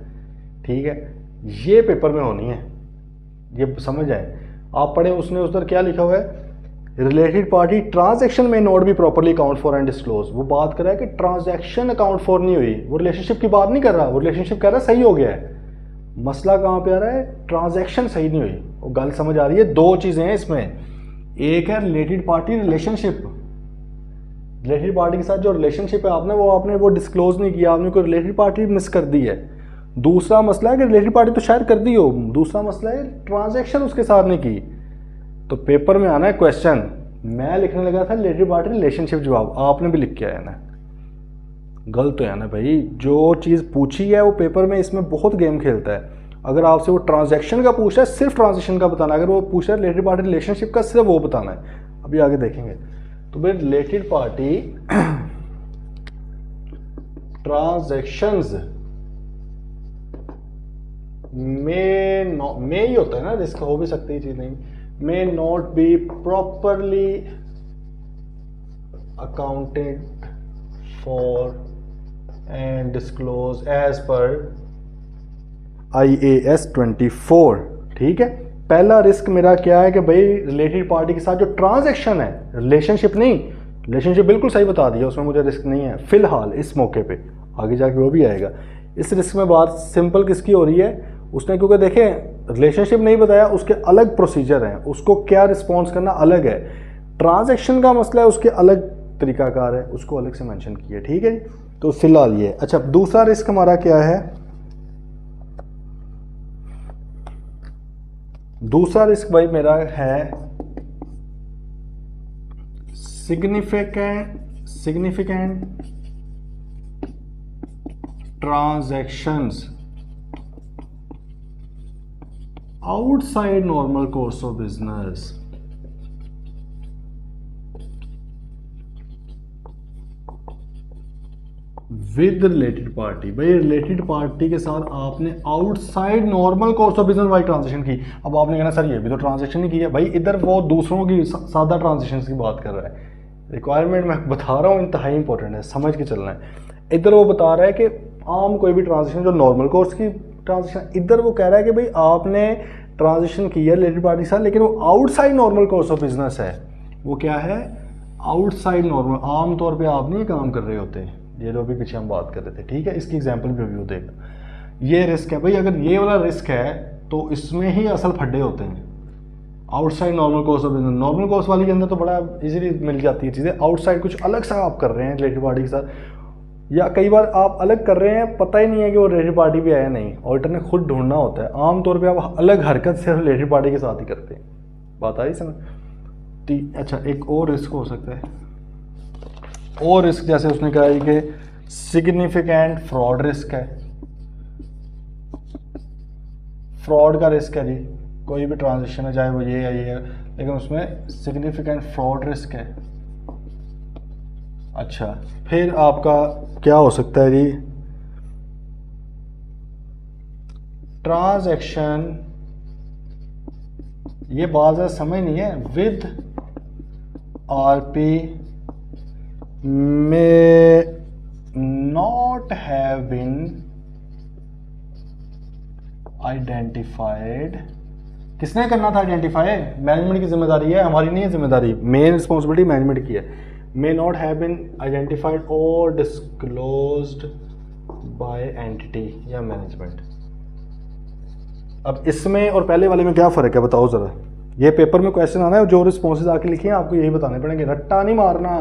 ठीक है, ये पेपर में होनी है, ये समझ आए। आप पढ़े उसने उधर क्या लिखा हुआ है, रिलेटेड पार्टी ट्रांजैक्शन में not B properly account for and disclose. वो बात कर रहा है कि ट्रांजैक्शन अकाउंट फॉर नहीं हुई, वो रिलेशनशिप की बात नहीं कर रहा, वो रिलेशनशिप कह रहा है सही हो गया है। मसला कहाँ पे आ रहा है, ट्रांजैक्शन सही नहीं हुई। वो गल समझ आ रही है, दो चीज़ें हैं इसमें, एक है related party relationship, related party के साथ जो रिलेशनशिप है आपने वो डिस्क्लोज नहीं किया, आपने कोई रिलेटेड पार्टी मिस कर दी है। दूसरा मसला है कि रिलेटेड पार्टी तो शायद कर दी हो, दूसरा मसला है ट्रांजैक्शन उसके साथ नहीं की। तो पेपर में आना है क्वेश्चन, मैं लिखने लगा था रिलेटेड पार्टी रिलेशनशिप, जवाब आपने भी लिख के आया ना, गलत है ना भाई। जो चीज़ पूछी है वो पेपर में इसमें बहुत गेम खेलता है। अगर आपसे वो ट्रांजैक्शन का पूछा है, सिर्फ ट्रांजैक्शन का बताना है, अगर वो पूछा है रिलेटेड पार्टी रिलेशनशिप का, सिर्फ वो बताना है। अभी आगे देखेंगे। तो भाई रिलेटेड पार्टी ट्रांजैक्शंस में ही होता है ना, रिस्क हो भी सकती है चीज नहीं, may not be properly accounted for and disclosed as per IAS 24, ठीक है। पहला रिस्क मेरा क्या है कि भाई रिलेटेड पार्टी के साथ जो ट्रांजैक्शन है, रिलेशनशिप नहीं, रिलेशनशिप बिल्कुल सही बता दिया, उसमें मुझे रिस्क नहीं है फिलहाल इस मौके पे, आगे जाके वो भी आएगा। इस रिस्क में बात सिंपल किसकी हो रही है, उसने क्योंकि देखें रिलेशनशिप नहीं बताया, उसके अलग प्रोसीजर हैं, उसको क्या रिस्पॉन्स करना अलग है। ट्रांजैक्शन का मसला है, उसके अलग तरीकाकार है, उसको अलग से मेंशन किया, ठीक है। तो फिलहाल ये अच्छा। दूसरा रिस्क हमारा क्या है, दूसरा रिस्क भाई मेरा है significant transactions outside normal course of business, with related party। भाई रिलेटेड पार्टी के साथ आपने outside normal course of business वाली ट्रांजेक्शन की। अब आपने कहना सर ये भी तो ट्रांजेक्शन ही की है, भाई इधर वो दूसरों की सादा ट्रांजेक्शन की बात कर रहा है। रिक्वायरमेंट मैं बता रहा हूँ इंतहाई इंपॉर्टेंट है, समझ के चलना है। इधर वो बता रहा है कि आम कोई भी ट्रांजेक्शन जो नॉर्मल कोर्स की ट्रांजेक्शन, इधर वो कह रहा है कि भाई आपने ट्रांजेक्शन की है रिलेटेड पार्टी के साथ, लेकिन वो outside normal course of business है। वो क्या है, आउटसाइड नॉर्मल, आम तौर पे आप नहीं काम कर रहे होते, ये जो अभी पीछे हम बात कर रहे थे, ठीक है। इसकी एग्जांपल भी अभी वो देगा। ये रिस्क है भाई, अगर ये वाला रिस्क है तो इसमें ही असल फड्डे होते हैं। Outside normal course of business, normal course वाली के अंदर तो बड़ा इजीली मिल जाती है चीज़ें, आउटसाइड कुछ अलग सा आप कर रहे हैं रिलेटेड पार्टी के साथ, या कई बार आप अलग कर रहे हैं, पता ही नहीं है कि वो रिलेटेड पार्टी भी आया नहीं, ऑडिटर ने खुद ढूंढना होता है। आमतौर पे आप अलग हरकत सिर्फ रिलेटेड पार्टी के साथ ही करते हैं। बात आई समझ। अच्छा, एक और रिस्क हो सकता है, और रिस्क जैसे उसने कहा है कि सिग्निफिकेंट फ्रॉड रिस्क है। फ्रॉड का रिस्क है जी, कोई भी ट्रांजेक्शन है चाहे वो ये या ये है, लेकिन उसमें सिग्निफिकेंट फ्रॉड रिस्क है। अच्छा, फिर आपका क्या हो सकता है जी, ट्रांजैक्शन, ये बात है समझ नहीं है, विद आरपी में नॉट हैव बीन आइडेंटिफाइड। किसने करना था आइडेंटिफाई, मैनेजमेंट की जिम्मेदारी है, हमारी नहीं है जिम्मेदारी, मेन रिस्पॉन्सिबिलिटी मैनेजमेंट की है। may not have been identified or disclosed by entity या मैनेजमेंट। अब इसमें और पहले वाले में क्या फ़र्क है बताओ ज़रा। ये पेपर में क्वेश्चन आना है, जो रिस्पॉन्सेज आके लिखे हैं आपको यही बताने पड़ेंगे, रट्टा नहीं मारना,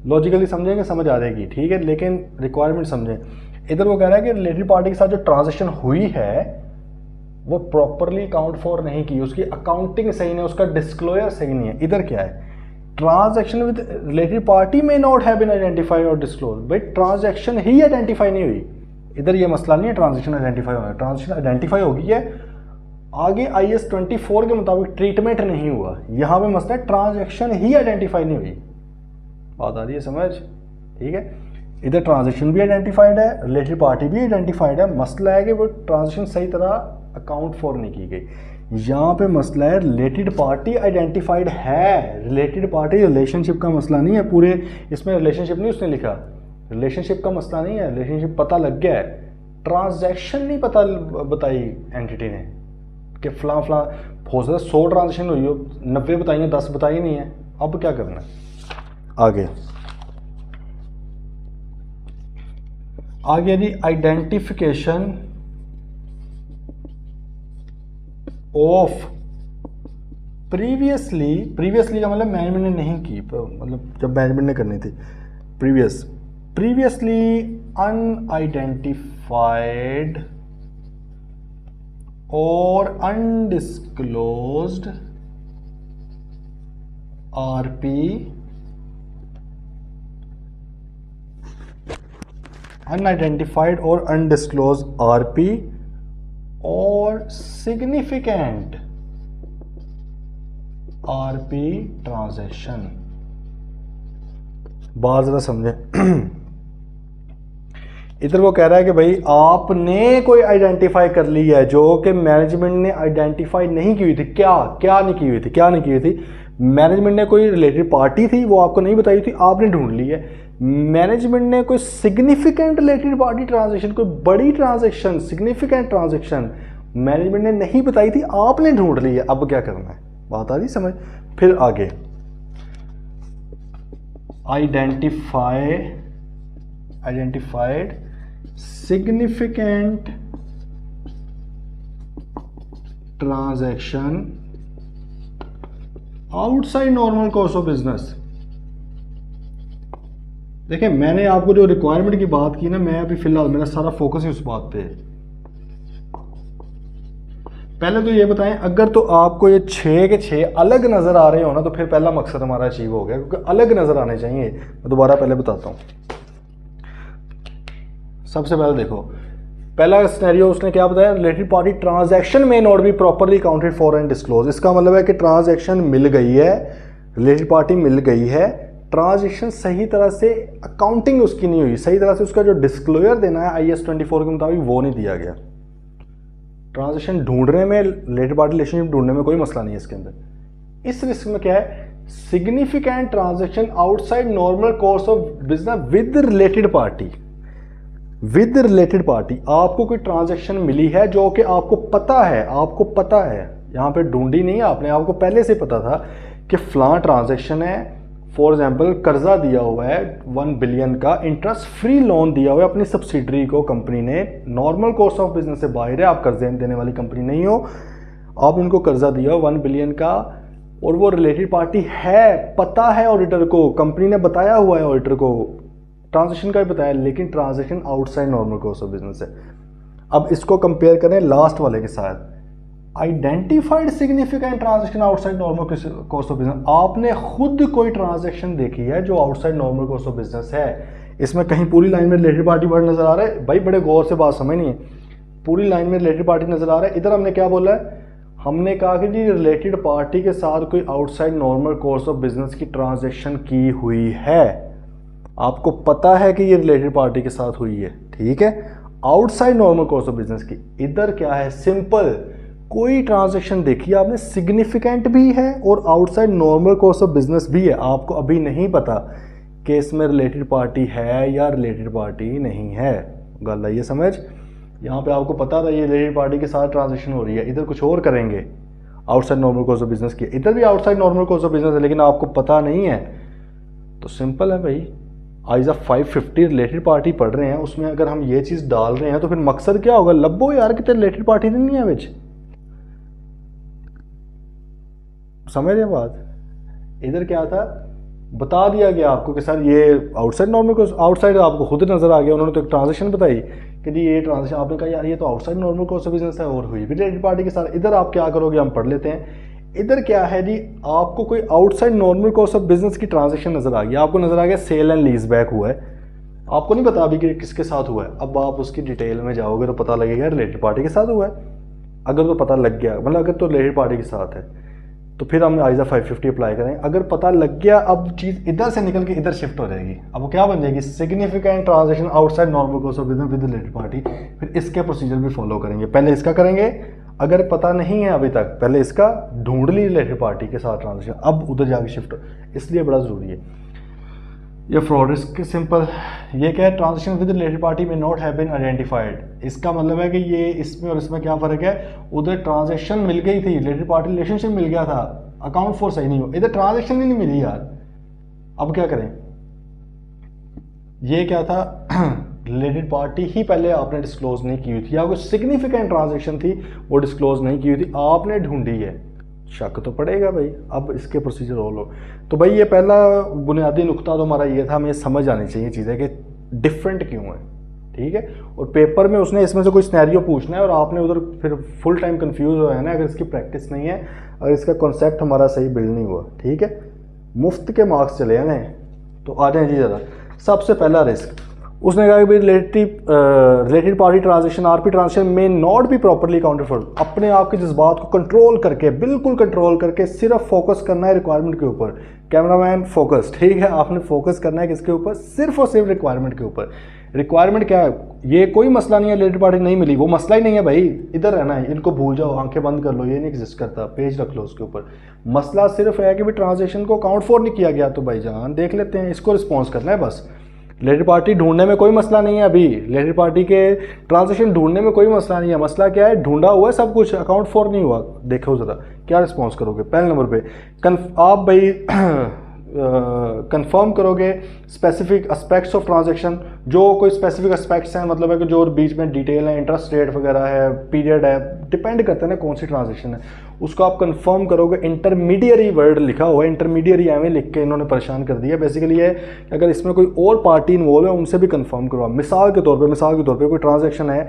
लॉजिकली समझेंगे समझ आ जाएगी, ठीक है, लेकिन रिक्वायरमेंट समझें। इधर वो कह रहा है कि रिलेटेड पार्टी के साथ जो ट्रांजेक्शन हुई है वो प्रॉपरली अकाउंट फॉर नहीं की, उसकी अकाउंटिंग सही नहीं है, उसका डिस्क्लोजर सही नहीं है। इधर क्या है, ट्रांजैक्शन विद रिलेटेड पार्टी में नॉट हैव बीन आइडेंटिफाइड और डिस्क्लोज। भाई ट्रांजैक्शन ही आइडेंटिफाई नहीं हुई, इधर ये मसला नहीं है ट्रांजैक्शन आइडेंटिफाई हुआ है, ट्रांजैक्शन आइडेंटिफाई हो गई है, आगे IAS 24 के मुताबिक ट्रीटमेंट नहीं हुआ, यहाँ पे मसला ट्रांजैक्शन ही आइडेंटिफाई नहीं हुई। बात आ रही है समझ? ठीक है, इधर ट्रांजैक्शन भी आइडेंटिफाइड है, रिलेटेड पार्टी भी आइडेंटिफाइड है, मसला है कि वो ट्रांजैक्शन सही तरह अकाउंट फॉर नहीं की गई। यहाँ पे मसला है रिलेटेड पार्टी आइडेंटिफाइड है, रिलेटेड पार्टी रिलेशनशिप का मसला नहीं है, पूरे इसमें रिलेशनशिप नहीं उसने लिखा, रिलेशनशिप का मसला नहीं है, रिलेशनशिप पता लग गया है, ट्रांजैक्शन नहीं पता बताई एंटिटी ने कि फलां फलां हो सकता है 100 ट्रांजेक्शन हुई हो, 90 बताई है, 10 बताई नहीं है। अब क्या करना है आगे? आगे जी आइडेंटिफिकेशन ऑफ प्रीवियसली का मतलब मैनेजमेंट ने नहीं की, मतलब जब मैनेजमेंट ने करनी थी, प्रीवियसली अनआइडेंटिफाइड और अनडिस्क्लोज्ड आरपी अनआइडेंटिफाइड और अनडिस्क्लोज्ड आरपी और सिग्निफिकेंट आरपी ट्रांजैक्शन। बात जरा समझे, इधर वो कह रहा है कि भाई आपने कोई आइडेंटिफाई कर ली है जो कि मैनेजमेंट ने आइडेंटिफाई नहीं की हुई थी। क्या नहीं की हुई थी? क्या नहीं की हुई थी? मैनेजमेंट ने कोई रिलेटेड पार्टी थी वो आपको नहीं बताई थी, आपने ढूंढ ली है। मैनेजमेंट ने कोई सिग्निफिकेंट रिलेटेड पार्टी ट्रांजैक्शन, कोई बड़ी ट्रांजैक्शन, सिग्निफिकेंट ट्रांजैक्शन मैनेजमेंट ने नहीं बताई थी, आपने ढूंढ ली है। अब क्या करना है? बात आ रही समझ? फिर आगे identified significant transaction outside normal course of business. देखिए मैंने आपको जो रिक्वायरमेंट की बात की ना, मैं अभी फिलहाल मेरा सारा फोकस ही उस बात पे है। पहले तो ये बताएं, अगर तो आपको ये 6 के 6 अलग नजर आ रहे हो ना तो फिर पहला मकसद हमारा अचीव हो गया, क्योंकि अलग नजर आने चाहिए। मैं दोबारा पहले बताता हूं। सबसे पहले देखो, पहला सिनेरियो उसने क्या बताया, रिलेटेड पार्टी ट्रांजैक्शन में not be properly accounted for and disclose. इसका मतलब है कि ट्रांजैक्शन मिल गई है, रिलेटेड पार्टी मिल गई है, ट्रांजैक्शन सही तरह से अकाउंटिंग उसकी नहीं हुई, सही तरह से उसका जो डिस्क्लोजर देना है IAS 24 के मुताबिक वो नहीं दिया गया। ट्रांजैक्शन ढूंढने में, रिलेटेड पार्टी रिलेशनशिप ढूंढने में कोई मसला नहीं है इसके अंदर। इस रिस्क में क्या है, significant transaction outside normal course of business with related party. With related party आपको कोई ट्रांजैक्शन मिली है जो कि आपको पता है, यहाँ पे ढूंढी नहीं आपने, आपको पहले से पता था कि फलां ट्रांजैक्शन है। फॉर एग्जाम्पल कर्जा दिया हुआ है 1 बिलियन का, इंटरेस्ट फ्री लोन दिया हुआ है अपनी सब्सिडरी को कंपनी ने, नॉर्मल कोर्स ऑफ बिजनेस से बाहर है, आप कर्जे देने वाली कंपनी नहीं हो, आप उनको कर्जा दिया हो 1 बिलियन का, और वो रिलेटेड पार्टी है, पता है ऑडिटर को, कंपनी ने बताया हुआ है ऑडिटर को, ट्रांजैक्शन का भी बताया, लेकिन transaction outside normal course of business है। अब इसको कंपेयर करें लास्ट वाले के साथ, identified significant transaction outside normal course of business. आपने खुद कोई ट्रांजैक्शन देखी है जो outside normal course of business है। इसमें कहीं पूरी लाइन में रिलेटेड पार्टी वर्ड नजर आ रहा है, भाई बड़े गौर से बात समझनी है, पूरी लाइन में रिलेटेड पार्टी नजर आ रहा है। इधर हमने क्या बोला है, हमने कहा कि जी रिलेटेड पार्टी के साथ कोई outside normal course of business की ट्रांजैक्शन की हुई है, आपको पता है कि ये रिलेटेड पार्टी के साथ हुई है, ठीक है, outside normal course of business की। इधर क्या है, सिंपल कोई ट्रांजैक्शन देखी आपने, सिग्निफिकेंट भी है और outside normal course of business भी है, आपको अभी नहीं पता कि इसमें रिलेटेड पार्टी है या रिलेटेड पार्टी नहीं है। गल है ये समझ? यहाँ पे आपको पता था ये रिलेटेड पार्टी के साथ ट्रांजैक्शन हो रही है, इधर कुछ और करेंगे outside normal course of business की, इधर भी outside normal course of business है लेकिन आपको पता नहीं है। तो सिंपल है भाई, आइजा 550 रिलेटेड पार्टी पढ़ रहे हैं, उसमें अगर हम ये चीज़ डाल रहे हैं तो फिर मकसद क्या होगा, लब्बो यार कि रिलेटेड पार्टी नहीं है बिच, समझ रहे बात? इधर क्या था, बता दिया गया आपको कि सर ये आउटसाइड नॉर्मल कोर्स, आउटसाइड आपको खुद नजर आ गया, उन्होंने तो एक ट्रांजैक्शन बताई कि जी ये ट्रांजैक्शन, आपने कहा यार ये तो outside normal course of business है और हुई भी रिलेटेड पार्टी के साथ। इधर आप क्या करोगे, हम पढ़ लेते हैं। इधर क्या है जी, आपको कोई outside normal course of business की ट्रांजैक्शन नजर आ गया, आपको नजर आ गया सेल एंड लीज बैक हुआ है, आपको नहीं पता अभी कि किसके साथ हुआ है। अब आप उसकी डिटेल में जाओगे तो पता लगेगा रिलेटेड पार्टी के साथ हुआ है। अगर तो पता लग गया, मतलब अगर तो रिलेटेड पार्टी के साथ है तो फिर हम आइजा 550 अप्लाई करें। अगर पता लग गया अब चीज़ इधर से निकल के इधर शिफ्ट हो जाएगी, अब वो क्या बन जाएगी, significant transaction outside normal course of business with related party. फिर इसके प्रोसीजर भी फॉलो करेंगे, पहले इसका करेंगे, अगर पता नहीं है अभी तक पहले इसका ढूंढ ली रिलेटेड पार्टी के साथ ट्रांजेक्शन, अब उधर जाके शिफ्ट हो, इसलिए बड़ा ज़रूरी है। ये फ्रॉड रिस्क सिंपल, ये क्या है, ट्रांजेक्शन विद रिलेटेड पार्टी में नॉट हैव बीन आइडेंटिफाइड। इसका मतलब है कि ये इसमें और इसमें क्या फ़र्क है, उधर ट्रांजेक्शन मिल गई थी, रिलेटेड पार्टी रिलेशनशिप मिल गया था, अकाउंट फॉर सही नहीं हो, इधर ट्रांजेक्शन ही नहीं मिली यार, अब क्या करें। ये क्या था, रिलेटेड पार्टी ही पहले आपने डिस्क्लोज नहीं की हुई थी, या कोई सिग्निफिकेंट ट्रांजेक्शन थी वो डिस्क्लोज नहीं की हुई थी, आपने ढूंढी है, शक तो पड़ेगा भाई। अब इसके प्रोसीजर हो लो, तो भाई ये पहला बुनियादी नुक्ता तो हमारा ये था, हमें समझ आनी चाहिए चीज़ें कि डिफरेंट क्यों है, ठीक है। और पेपर में उसने इसमें से कोई सिनेरियो पूछना है और आपने उधर फिर फुल टाइम कंफ्यूज हो है ना, अगर इसकी प्रैक्टिस नहीं है, अगर इसका कॉन्सेप्ट हमारा सही बिल्ड नहीं हुआ, ठीक है। मुफ्त के मार्क्स चले हैं तो आ जाए जी ज़रा। सबसे पहला रिस्क उसने कहा कि भाई related party transaction RP transaction may not be properly accounted for. अपने आप के जज्बात को कंट्रोल करके, बिल्कुल कंट्रोल करके सिर्फ फोकस करना है रिक्वायरमेंट के ऊपर। कैमरामैन फोकस, ठीक है, आपने फोकस करना है किसके ऊपर, सिर्फ और सिर्फ रिक्वायरमेंट के ऊपर। रिक्वायरमेंट क्या है, ये कोई मसला नहीं है, रिलेटेड पार्टी नहीं मिली, वो मसला ही नहीं है भाई, इधर रहना है, इनको भूल जाओ, आंखें बंद कर लो, ये नहीं एग्जिस्ट करता, पेज रख लो उसके ऊपर। मसला सिर्फ है कि भाई ट्रांजेक्शन को अकाउंट फॉर नहीं किया गया, तो भाईजान देख लेते हैं, इसको रिस्पॉन्स करना है बस। रिलेटेड पार्टी ढूंढने में कोई मसला नहीं है, अभी रिलेटेड पार्टी के ट्रांजेक्शन ढूंढने में कोई मसला नहीं है, मसला क्या है, ढूंढा हुआ है सब कुछ, अकाउंट फॉर नहीं हुआ। देखो ज़रा क्या रिस्पॉन्स करोगे। पहले नंबर पे आप भाई कंफर्म करोगे स्पेसिफिक एस्पेक्ट्स ऑफ ट्रांजैक्शन, जो कोई स्पेसिफिक एस्पेक्ट्स हैं, मतलब है कि जो बीच में डिटेल है, इंटरेस्ट रेट वगैरह है, पीरियड है, डिपेंड करता है ना कौन सी ट्रांजैक्शन है, उसको आप कंफर्म करोगे। इंटरमीडियरी वर्ड लिखा हुआ है, इंटरमीडियरी एवं लिख के इन्होंने परेशान कर दिया। बेसिकली ये अगर इसमें कोई और पार्टी इन्वॉल्व है उनसे भी कंफर्म करो। मिसाल के तौर पे कोई ट्रांजैक्शन है,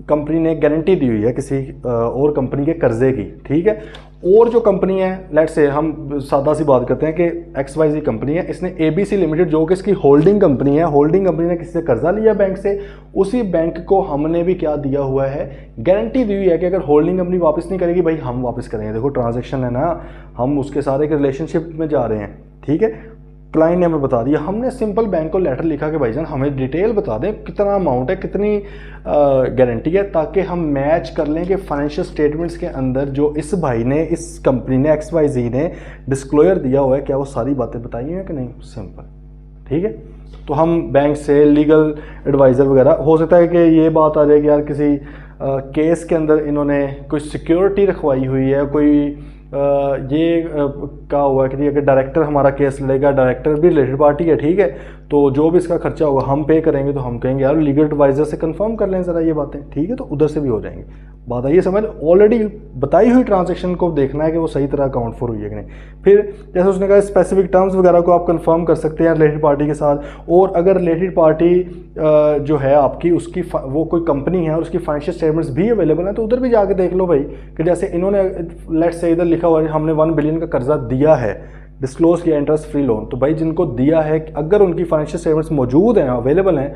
कंपनी ने गारंटी दी हुई है किसी और कंपनी के कर्जे की, ठीक है, और जो कंपनी है, लेट्स से हम सादा सी बात करते हैं कि XYZ कंपनी है, इसने ABC लिमिटेड जो कि इसकी होल्डिंग कंपनी है, होल्डिंग कंपनी ने किसी से कर्जा लिया बैंक से, उसी बैंक को हमने भी क्या दिया हुआ है, गारंटी दी हुई है कि अगर होल्डिंग कंपनी वापस नहीं करेगी भाई हम वापस करेंगे। देखो ट्रांजैक्शन है ना, हम उसके सारे के रिलेशनशिप में जा रहे हैं, ठीक है। क्लाइंट ने हमें बता दिया, हमने सिंपल बैंक को लेटर लिखा कि भाईजान हमें डिटेल बता दें कितना अमाउंट है, कितनी गारंटी है, ताकि हम मैच कर लें कि फाइनेंशियल स्टेटमेंट्स के अंदर जो इस भाई ने, इस कंपनी ने, XYZ ने डिस्क्लोजर दिया हुआ है, क्या वो सारी बातें बताई हैं कि नहीं। सिंपल, ठीक है। तो हम बैंक से लीगल एडवाइज़र वगैरह, हो सकता है कि ये बात आ जाए कि यार किसी केस के अंदर इन्होंने कोई सिक्योरिटी रखवाई हुई है, कोई ये कहा हुआ है कि अगर डायरेक्टर हमारा केस लड़ेगा, डायरेक्टर भी रिलेटेड पार्टी है, ठीक है, तो जो भी इसका खर्चा होगा हम पे करेंगे, तो हम कहेंगे यार लीगल एडवाइज़र से कंफर्म कर लें ज़रा ये बातें, ठीक है, तो उधर से भी हो जाएंगे। बात आइए समझ, ऑलरेडी बताई हुई ट्रांजैक्शन को देखना है कि वो सही तरह अकाउंट फॉर हुई है कि नहीं। फिर जैसे उसने कहा स्पेसिफिक टर्म्स वगैरह को आप कंफर्म कर सकते हैं रिलेटेड पार्टी के साथ, और अगर रिलेटेड पार्टी जो है आपकी, उसकी वो कोई कंपनी है और उसकी फाइनेंशियल स्टेटमेंट्स भी अवेलेबल हैं, तो उधर भी जाके देख लो भाई कि जैसे इन्होंने लेट्स से इधर लिखा हुआ है हमने 1 बिलियन का कर्जा दिया है, डिस्क्लोज किया इंटरेस्ट फ्री लोन, तो भाई जिनको दिया है अगर उनकी फाइनेंशियल स्टेटमेंट्स मौजूद हैं, अवेलेबल हैं,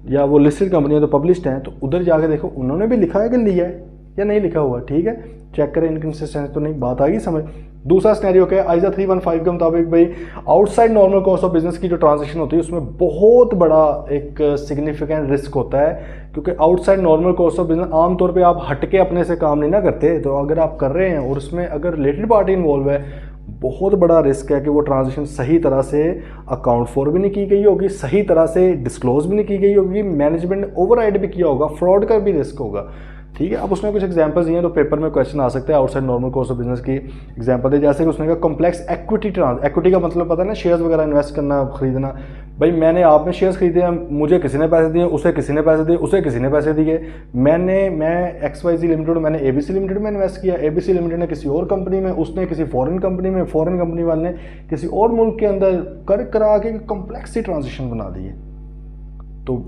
या वो लिस्टेड कंपनी है तो पब्लिश्ड हैं, तो उधर जाके देखो उन्होंने भी लिखा है कि लिया है या नहीं लिखा हुआ, ठीक है, चेक करें इनकंसिस्टेंसी तो नहीं। बात आ गई समझ। दूसरा सिनेरियो क्या है, आइजा 315 के मुताबिक भाई outside normal course of business की जो ट्रांजैक्शन होती है उसमें बहुत बड़ा एक सिग्निफिकेंट रिस्क होता है, क्योंकि outside normal course of business आमतौर पे आप हटके अपने से काम नहीं ना करते, तो अगर आप कर रहे हैं और उसमें अगर रिलेटेड पार्टी इन्वॉल्व है, बहुत बड़ा रिस्क है कि वो ट्रांजैक्शन सही तरह से अकाउंट फॉर भी नहीं की गई होगी, सही तरह से डिस्क्लोज भी नहीं की गई होगी, मैनेजमेंट ने ओवरराइड भी किया होगा, फ्रॉड का भी रिस्क होगा, ठीक है। अब उसमें कुछ एग्जांपल्स दिए हैं तो पेपर में क्वेश्चन आ सकते हैं, outside normal course of business की एग्जांपल दे, जैसे कि उसने कहा कॉम्प्लेक्स एक्विटी एक्विटी का मतलब पता है ना, शेयर्स वगैरह इन्वेस्ट करना, खरीदना। भाई मैंने आप में शेयर्स खरीदे हैं, मुझे किसी ने पैसे दिए, उसे किसी ने पैसे दिए, उसे किसी ने पैसे दिए, मैं XYZ लिमिटेड, मैंने ABC लिमिटेड में इन्वेस्ट किया, ABC लिमिटेड ने किसी और कंपनी में, उसने किसी फॉरेन कंपनी में, फॉरेन कंपनी वाले ने किसी और मुल्क के अंदर कर करा के कॉम्प्लेक्स सी ट्रांजेक्शन बना दी है। तो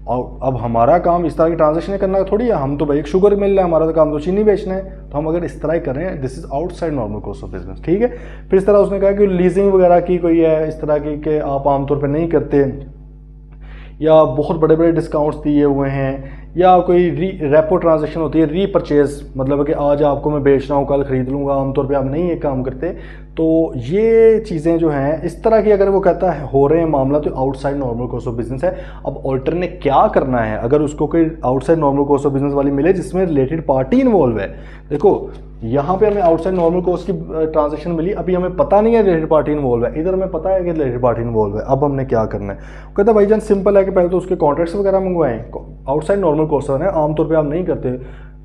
अब हमारा काम इस तरह की ट्रांजैक्शन करना थोड़ी है, हम तो भाई एक शुगर मिल रहा है, हमारा तो काम तो चीनी बेचना है, तो हम अगर इस तरह ही कर रहे हैं, this is outside normal course of business, ठीक है। फिर इस तरह उसने कहा कि लीजिंग वगैरह की कोई है इस तरह की कि आप आमतौर पर नहीं करते, या बहुत बड़े बड़े डिस्काउंट्स दिए हुए हैं, या कोई रेपो ट्रांजेक्शन होती है, रीपरचेज, मतलब कि आज आपको मैं बेच रहा हूँ कल खरीद लूँगा, आमतौर पे आप नहीं ये काम करते। तो ये चीज़ें जो हैं इस तरह की अगर वो कहता है हो रहे हैं मामला, तो outside normal course of business है। अब ऑल्टर ने क्या करना है, अगर उसको कोई outside normal course of business वाली मिले जिसमें रिलेटेड पार्टी इन्वॉल्व है, देखो यहाँ पे हमें आउटसाइड नॉर्मल कोर्स की ट्रांजेक्शन मिली, अभी हमें पता नहीं है रिलेटेड पार्टी इन्वॉल्व है, इधर हमें पता है कि रिलेटेड पार्टी इन्वॉल्व है। अब हमने क्या करना है, कहता है भाईजान सिंपल है कि पहले तो उसके कॉन्ट्रैक्ट्स वगैरह मंगवाएं। आउटसाइड नॉर्मल कोर्स है, आमतौर पे आप नहीं करते।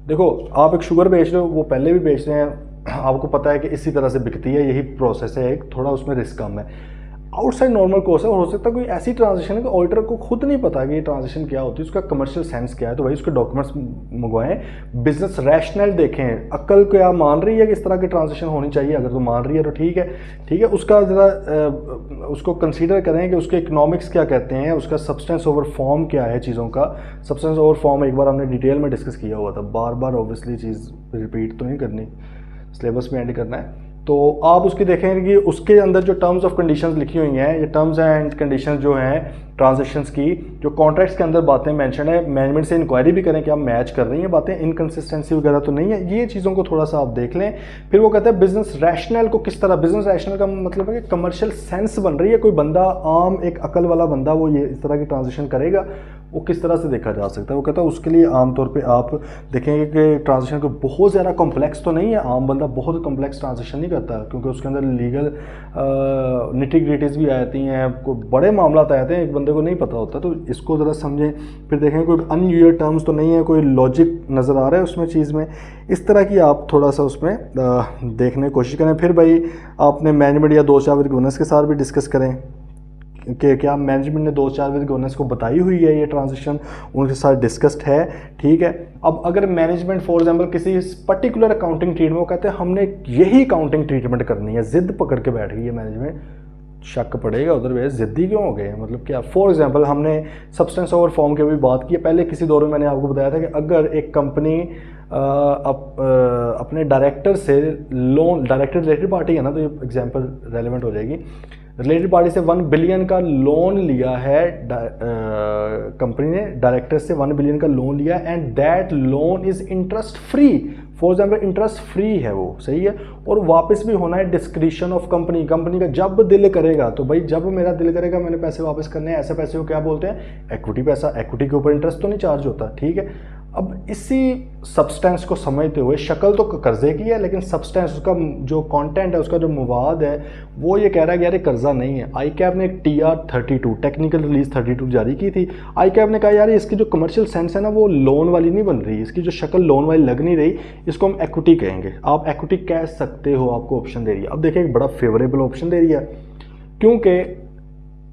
देखो आप एक शुगर बेच रहे हो, वो पहले भी बेच रहे हैं, आपको पता है कि इसी तरह से बिकती है, यही प्रोसेस है, एक थोड़ा उसमें रिस्क कम है। आउटसाइड नॉर्मल कोर्स है, और हो सकता है कोई ऐसी ट्रांजेक्शन है कि ऑडिटर को खुद नहीं पता कि ये ट्रांजेक्शन क्या होती है, उसका कमर्शियल सेंस क्या है, तो भाई उसके डॉक्यूमेंट्स मंगवाएं, बिजनेस रैशनल देखें, अक्ल क्या मान रही है कि इस तरह की ट्रांजेक्शन होनी चाहिए, अगर तो मान रही है तो ठीक है, ठीक है, उसका ज़रा उसको कंसीडर करें कि उसके इकोनॉमिक्स क्या कहते हैं, उसका सब्सटेंस ओवर फॉर्म क्या है चीज़ों का। सब्सटेंस ओवर फॉर्म एक बार हमने डिटेल में डिस्कस किया हुआ था, बार बार ऑब्वियसली चीज़ रिपीट तो नहीं करनी, सिलेबस में एंड करना है। तो आप उसकी देखेंगे कि उसके अंदर जो टर्म्स ऑफ कंडीशंस लिखी हुई हैं, ये टर्म्स एंड कंडीशंस जो हैं ट्रांजेक्शंस की, जो कॉन्ट्रैक्ट्स के अंदर बातें मेंशन है, मैनेजमेंट से इंक्वायरी भी करें कि आप मैच कर रही हैं बातें, इनकंसिस्टेंसी वगैरह तो नहीं है, ये चीज़ों को थोड़ा सा आप देख लें। फिर वो कहते हैं बिजनेस रैशनल को किस तरह, बिजनेस रैशनल का मतलब है कि कमर्शियल सेंस बन रही है, कोई बंदा आम एक अकल वाला बंदा वो ये इस तरह की ट्रांजेक्शन करेगा, वो किस तरह से देखा जा सकता है। वो कहता है उसके लिए आमतौर पे आप देखेंगे कि ट्रांजेक्शन को बहुत ज़्यादा कॉम्प्लेक्स तो नहीं है, आम बंदा बहुत कॉम्प्लेक्स ट्रांजेक्शन नहीं करता, क्योंकि उसके अंदर लीगल निटिग्रिटीज़ भी आती हैं, कोई बड़े मामला आते हैं, एक बंदे को नहीं पता होता, तो इसको ज़रा समझें। फिर देखें कोई अनयूजल टर्म्स तो नहीं है, कोई लॉजिक नज़र आ रहा है उसमें चीज़ में, इस तरह की आप थोड़ा सा उसमें देखने की कोशिश करें। फिर भाई आपने मैनेजमेंट या 2-4 विद गवर्नेंस के साथ भी डिस्कस करें कि क्या मैनेजमेंट ने 2-4 विद गवर्नेंस को बताई हुई है, ये ट्रांजेक्शन उनके साथ डिस्कस्ड है, ठीक है। अब अगर मैनेजमेंट फॉर एग्जांपल किसी पर्टिकुलर अकाउंटिंग ट्रीटमेंट, वो कहते हैं हमने यही अकाउंटिंग ट्रीटमेंट करनी है, जिद पकड़ के बैठ गई है मैनेजमेंट, शक पड़ेगा उधर वे जिद्दी क्यों हो गए, मतलब क्या। फॉर एग्जांपल हमने सब्सटेंस ओवर फॉर्म की भी बात की है पहले, किसी दौर में मैंने आपको बताया था कि अगर एक कंपनी अपने डायरेक्टर से लोन, डायरेक्टर रिलेटेड पार्टी है ना, तो ये एग्जांपल रेलेवेंट हो जाएगी, रिलेटेड पार्टी से 1 बिलियन का लोन लिया है, कंपनी ने डायरेक्टर से 1 बिलियन का लोन लिया, and that loan is interest free, for example interest free है वो, सही है, और वापस भी होना है डिस्क्रिशन ऑफ कंपनी, कंपनी का जब दिल करेगा, तो भाई जब मेरा दिल करेगा मैंने पैसे वापस करने हैं, ऐसे पैसे को क्या बोलते हैं, इक्विटी पैसा, इक्विटी के ऊपर इंटरेस्ट तो नहीं चार्ज होता, ठीक है। अब इसी सब्सटेंस को समझते हुए, शक्ल तो कर्जे की है लेकिन सब्सटेंस, उसका जो कंटेंट है, उसका जो मवाद है, वो ये कह रहा है कि यार ये कर्जा नहीं है। ICAP ने एक TR32 टेक्निकल रिलीज 32 जारी की थी। ICAP ने कहा यार इसकी जो कमर्शियल सेंस है ना, वो लोन वाली नहीं बन रही, इसकी जो शक्ल लोन वाली लग नहीं रही, इसको हम इक्विटी कहेंगे। आप इक्विटी कह सकते हो, आपको ऑप्शन दे रही है। अब देखिए एक बड़ा फेवरेबल ऑप्शन दे रही है, क्योंकि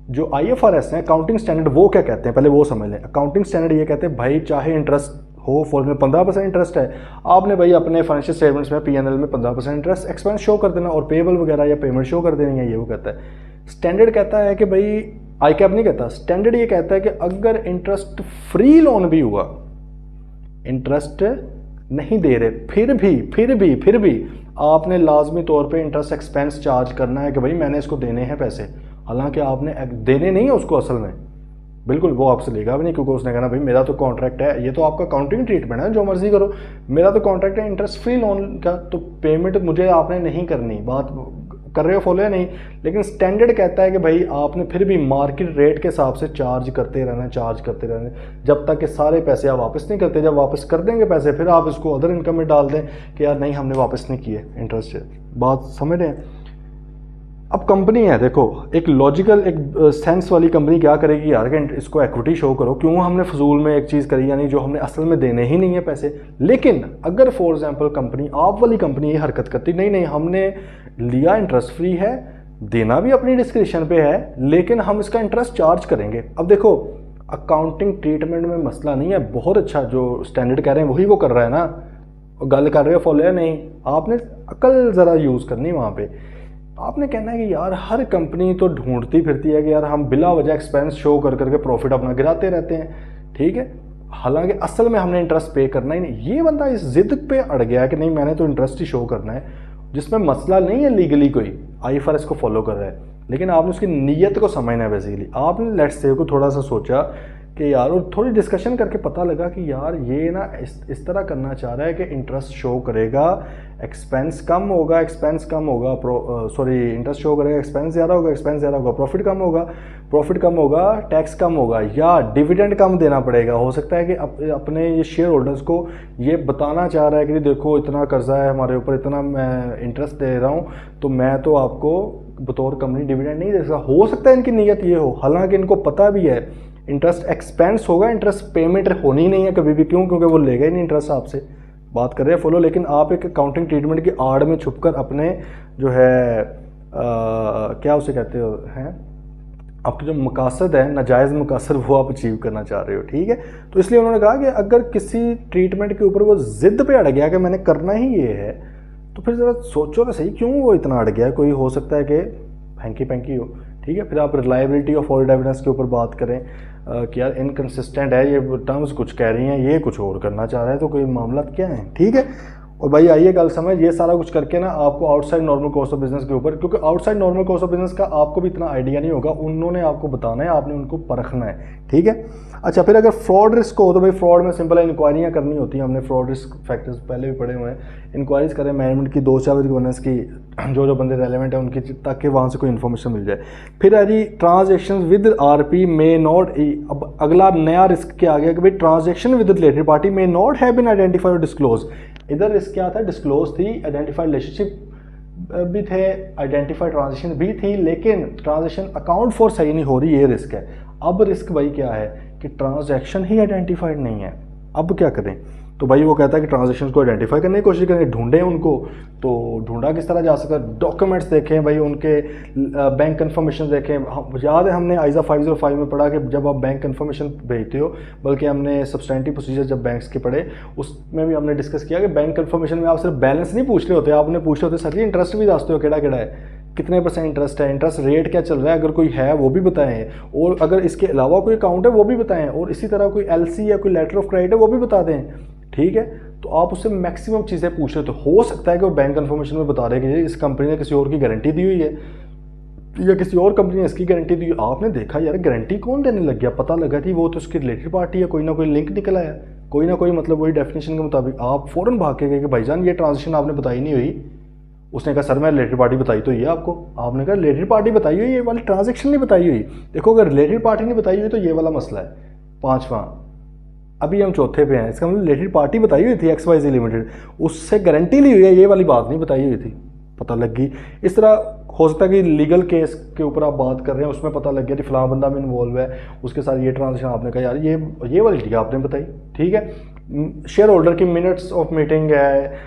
जो IFRS है अकाउंटिंग स्टैंडर्ड, वो क्या कहते हैं पहले वो समझ लें। अकाउंटिंग स्टैंडर्ड ये कहते हैं भाई चाहे इंटरेस्ट हो, फॉर में 15% इंटरेस्ट है, आपने भाई अपने फाइनेंशियल स्टेटमेंट्स में P&L में 15% इंटरेस्ट एक्सपेंस शो कर देना, और पेबल वगैरह या पेमेंट शो कर देनी है, ये वो कहता है। स्टैंडर्ड कहता है कि भाई, ICAP नहीं कहता, स्टैंडर्ड ये कहता है कि अगर इंटरेस्ट फ्री लोन भी हुआ, इंटरेस्ट नहीं दे रहे, फिर भी आपने लाजमी तौर पे इंटरेस्ट एक्सपेंस चार्ज करना है कि भाई मैंने इसको देने हैं पैसे, हालांकि आपने देने नहीं है उसको असल में, बिल्कुल वो आपसे लेगा भी नहीं, क्योंकि उसने कहना भाई मेरा तो कॉन्ट्रैक्ट है, ये तो आपका अकाउंटिंग ट्रीटमेंट है, जो मर्जी करो, मेरा तो कॉन्ट्रैक्ट है इंटरेस्ट फ्री लोन का, तो पेमेंट मुझे आपने नहीं करनी, बात कर रहे हो फॉलो या नहीं। लेकिन स्टैंडर्ड कहता है कि भाई आपने फिर भी मार्केट रेट के हिसाब से चार्ज करते रहना, जब तक कि सारे पैसे आप वापस नहीं करते। जब वापस कर देंगे पैसे, फिर आप इसको अदर इनकम में डाल दें कि यार नहीं हमने वापस नहीं किए इंटरेस्ट। बात समझ रहे हैं। अब कंपनी है, देखो एक लॉजिकल एक सेंस वाली कंपनी क्या करेगी यार कि इसको इक्विटी शो करो, क्यों हमने फजूल में एक चीज़ करी, यानी जो हमने असल में देने ही नहीं है पैसे। लेकिन अगर फॉर एग्जांपल कंपनी, आप वाली कंपनी ये हरकत करती, नहीं हमने लिया इंटरेस्ट फ्री है, देना भी अपनी डिस्क्रिप्शन पे है, लेकिन हम इसका इंटरेस्ट चार्ज करेंगे। अब देखो अकाउंटिंग ट्रीटमेंट में मसला नहीं है, बहुत अच्छा जो स्टैंडर्ड कह रहे हैं वही वो कर रहा है ना, गल कर रहे हो फॉलो या नहीं, आपने अकल ज़रा यूज़ करनी वहाँ पे। आपने कहना है कि यार हर कंपनी तो ढूंढती फिरती है कि यार हम बिला वजह एक्सपेंस शो कर करके प्रॉफिट अपना गिराते रहते हैं, ठीक है, हालांकि असल में हमने इंटरेस्ट पे करना ही नहीं। ये बंदा इस जिद पे अड़ गया है कि नहीं मैंने तो इंटरेस्ट ही शो करना है, जिसमें मसला नहीं है लीगली, कोई IFRS को फॉलो कर रहा है, लेकिन आपने उसकी नीयत को समझना है। बेसिकली आपने लेट्स से को थोड़ा सा सोचा कि यार, और थोड़ी डिस्कशन करके पता लगा कि यार ये ना इस तरह करना चाह रहा है कि इंटरेस्ट शो करेगा, एक्सपेंस कम होगा, सॉरी इंटरेस्ट शो करेगा, एक्सपेंस ज़्यादा होगा, प्रॉफिट कम होगा, टैक्स कम होगा, या डिविडेंड कम देना पड़ेगा। हो सकता है कि अपने ये शेयर होल्डर्स को ये बताना चाह रहा है कि देखो इतना कर्जा है हमारे ऊपर, इतना मैं इंटरेस्ट दे रहा हूँ, तो मैं तो आपको बतौर कंपनी डिविडेंड नहीं दे सकता। हो सकता है इनकी नीयत ये हो, हालांकि इनको पता भी है इंटरेस्ट एक्सपेंस होगा, इंटरेस्ट पेमेंट होनी नहीं है कभी भी। क्यों? क्योंकि वो लेगा ही नहीं इंटरेस्ट आपसे, बात कर रहे हैं फॉलो। लेकिन आप एक अकाउंटिंग ट्रीटमेंट की आड़ में छुपकर अपने जो है क्या उसे कहते हो हैं, आपके जो मकासद है, नाजायज़ मकासद, वो आप अचीव करना चाह रहे हो, ठीक है। तो इसलिए उन्होंने कहा कि अगर किसी ट्रीटमेंट के ऊपर वो ज़िद्द पे अड़ गया कि मैंने करना ही ये है, तो फिर ज़रा सोचो ना सही, क्यों वो इतना अड़ गया। कोई हो सकता है कि हैंकी पैंकी हो, ठीक है। फिर आप रिलायबिलिटी ऑफ ऑडिट एविडेंस के ऊपर बात करें कि यार इनकन्सिस्टेंट है, ये टर्म्स कुछ कह रही हैं, ये कुछ और करना चाह रहा है, तो कोई मामला क्या है, ठीक है। और भाई आइए गल समझ, ये सारा कुछ करके ना आपको outside normal course of business के ऊपर, क्योंकि outside normal course of business का आपको भी इतना आइडिया नहीं होगा, उन्होंने आपको बताना है, आपने उनको परखना है, ठीक है। अच्छा, फिर अगर फ्रॉड रिस्क हो तो भाई फ्रॉड में सिंपल है, इंक्वायरियाँ करनी होती हैं। हमने फ्रॉड रिस्क फैक्टर्स पहले भी पढ़े हुए हैं। इंक्वायरीज करें मैनेजमेंट की, 2 चार गवर्नेंस की, जो बंदे रेलेवेंट है उनकी, ताकि वहाँ से कोई इन्फॉर्मेशन मिल जाए। फिर है जी transaction with RP may not, अब अगला नया रिस्क क्या आ गया कि भाई transaction with related party may not have been identified और डिस्क्लोज। इधर रिस्क क्या था? डिस्क्लोज थी, आइडेंटिफाइड रिलेशनशिप भी थे, आइडेंटिफाइड ट्रांजेक्शन भी थी, लेकिन ट्रांजेक्शन अकाउंट फॉर सही नहीं हो रही, ये रिस्क है। अब रिस्क भाई क्या है कि ट्रांजैक्शन ही आइडेंटिफाइड नहीं है। अब क्या करें? तो भाई वो कहता है कि ट्रांजैक्शन को आइडेंटिफाई करने की कोशिश करें, ढूंढें उनको। तो ढूंढा किस तरह जा सकता है? डॉक्यूमेंट्स देखें भाई, उनके बैंक कन्फर्मेशन देखें। याद है हमने आइजा 505 में पढ़ा कि जब आप बैंक कन्फर्मेशन भेजते हो, बल्कि हमने सब्सटेंटिव प्रोसीजर जब बैंक्स के पढ़े उसमें भी हमने डिस्कस किया कि बैंक कन्फर्मेशन में आप सिर्फ बैलेंस नहीं पूछ रहे होते, आपने पूछ रहे होते सर जी इंटरेस्ट भी दसते हो केड़ा केड़ा है, कितने % इंटरेस्ट है, इंटरेस्ट रेट क्या चल रहा है, अगर कोई है वो भी बताएं, और अगर इसके अलावा कोई अकाउंट है वो भी बताएं, और इसी तरह कोई एलसी या कोई लेटर ऑफ क्रेडिट है वो भी बता दें, ठीक है। तो आप उससे मैक्सिमम चीज़ें पूछ रहे हो। तो हो सकता है कि वो बैंक कन्फर्मेशन में बता रहे कि इस कंपनी ने किसी और की गारंटी दी हुई है, या किसी और कंपनी ने इसकी गारंटी दी। आपने देखा यार गारंटी कौन देने लग गया, पता लगा कि वो तो उसकी रिलेटेड पार्टी है, कोई ना कोई लिंक निकला है, कोई ना कोई, मतलब वही डेफिनेशन के मुताबिक। आप फ़ौरन भाग के गए कि भाईजान ये ट्रांजेक्शन आपने बताई नहीं हुई। उसने कहा सर मैं रिलेटेड पार्टी बताई तो ये आपको, आपने कहा रिलेटेड पार्टी बताई हुई, ये वाली ट्रांजेक्शन नहीं बताई हुई। देखो अगर रिलेटेड पार्टी नहीं बताई हुई तो ये वाला मसला है। 5वां, अभी हम चौथे पे हैं, इसका मतलब रिलेटेड पार्टी बताई हुई थी XYZ लिमिटेड, उससे गारंटी ली हुई है, ये वाली बात नहीं बताई हुई थी, पता लग गई। इस तरह हो सकता है कि लीगल केस के ऊपर आप बात कर रहे हैं, उसमें पता लग गया कि फलां बंदा में इन्वॉल्व है, उसके साथ ये ट्रांजेक्शन आपने कहा यार ये वाली ठीक आपने बताई, ठीक है। शेयर होल्डर की मिनट्स ऑफ मीटिंग है,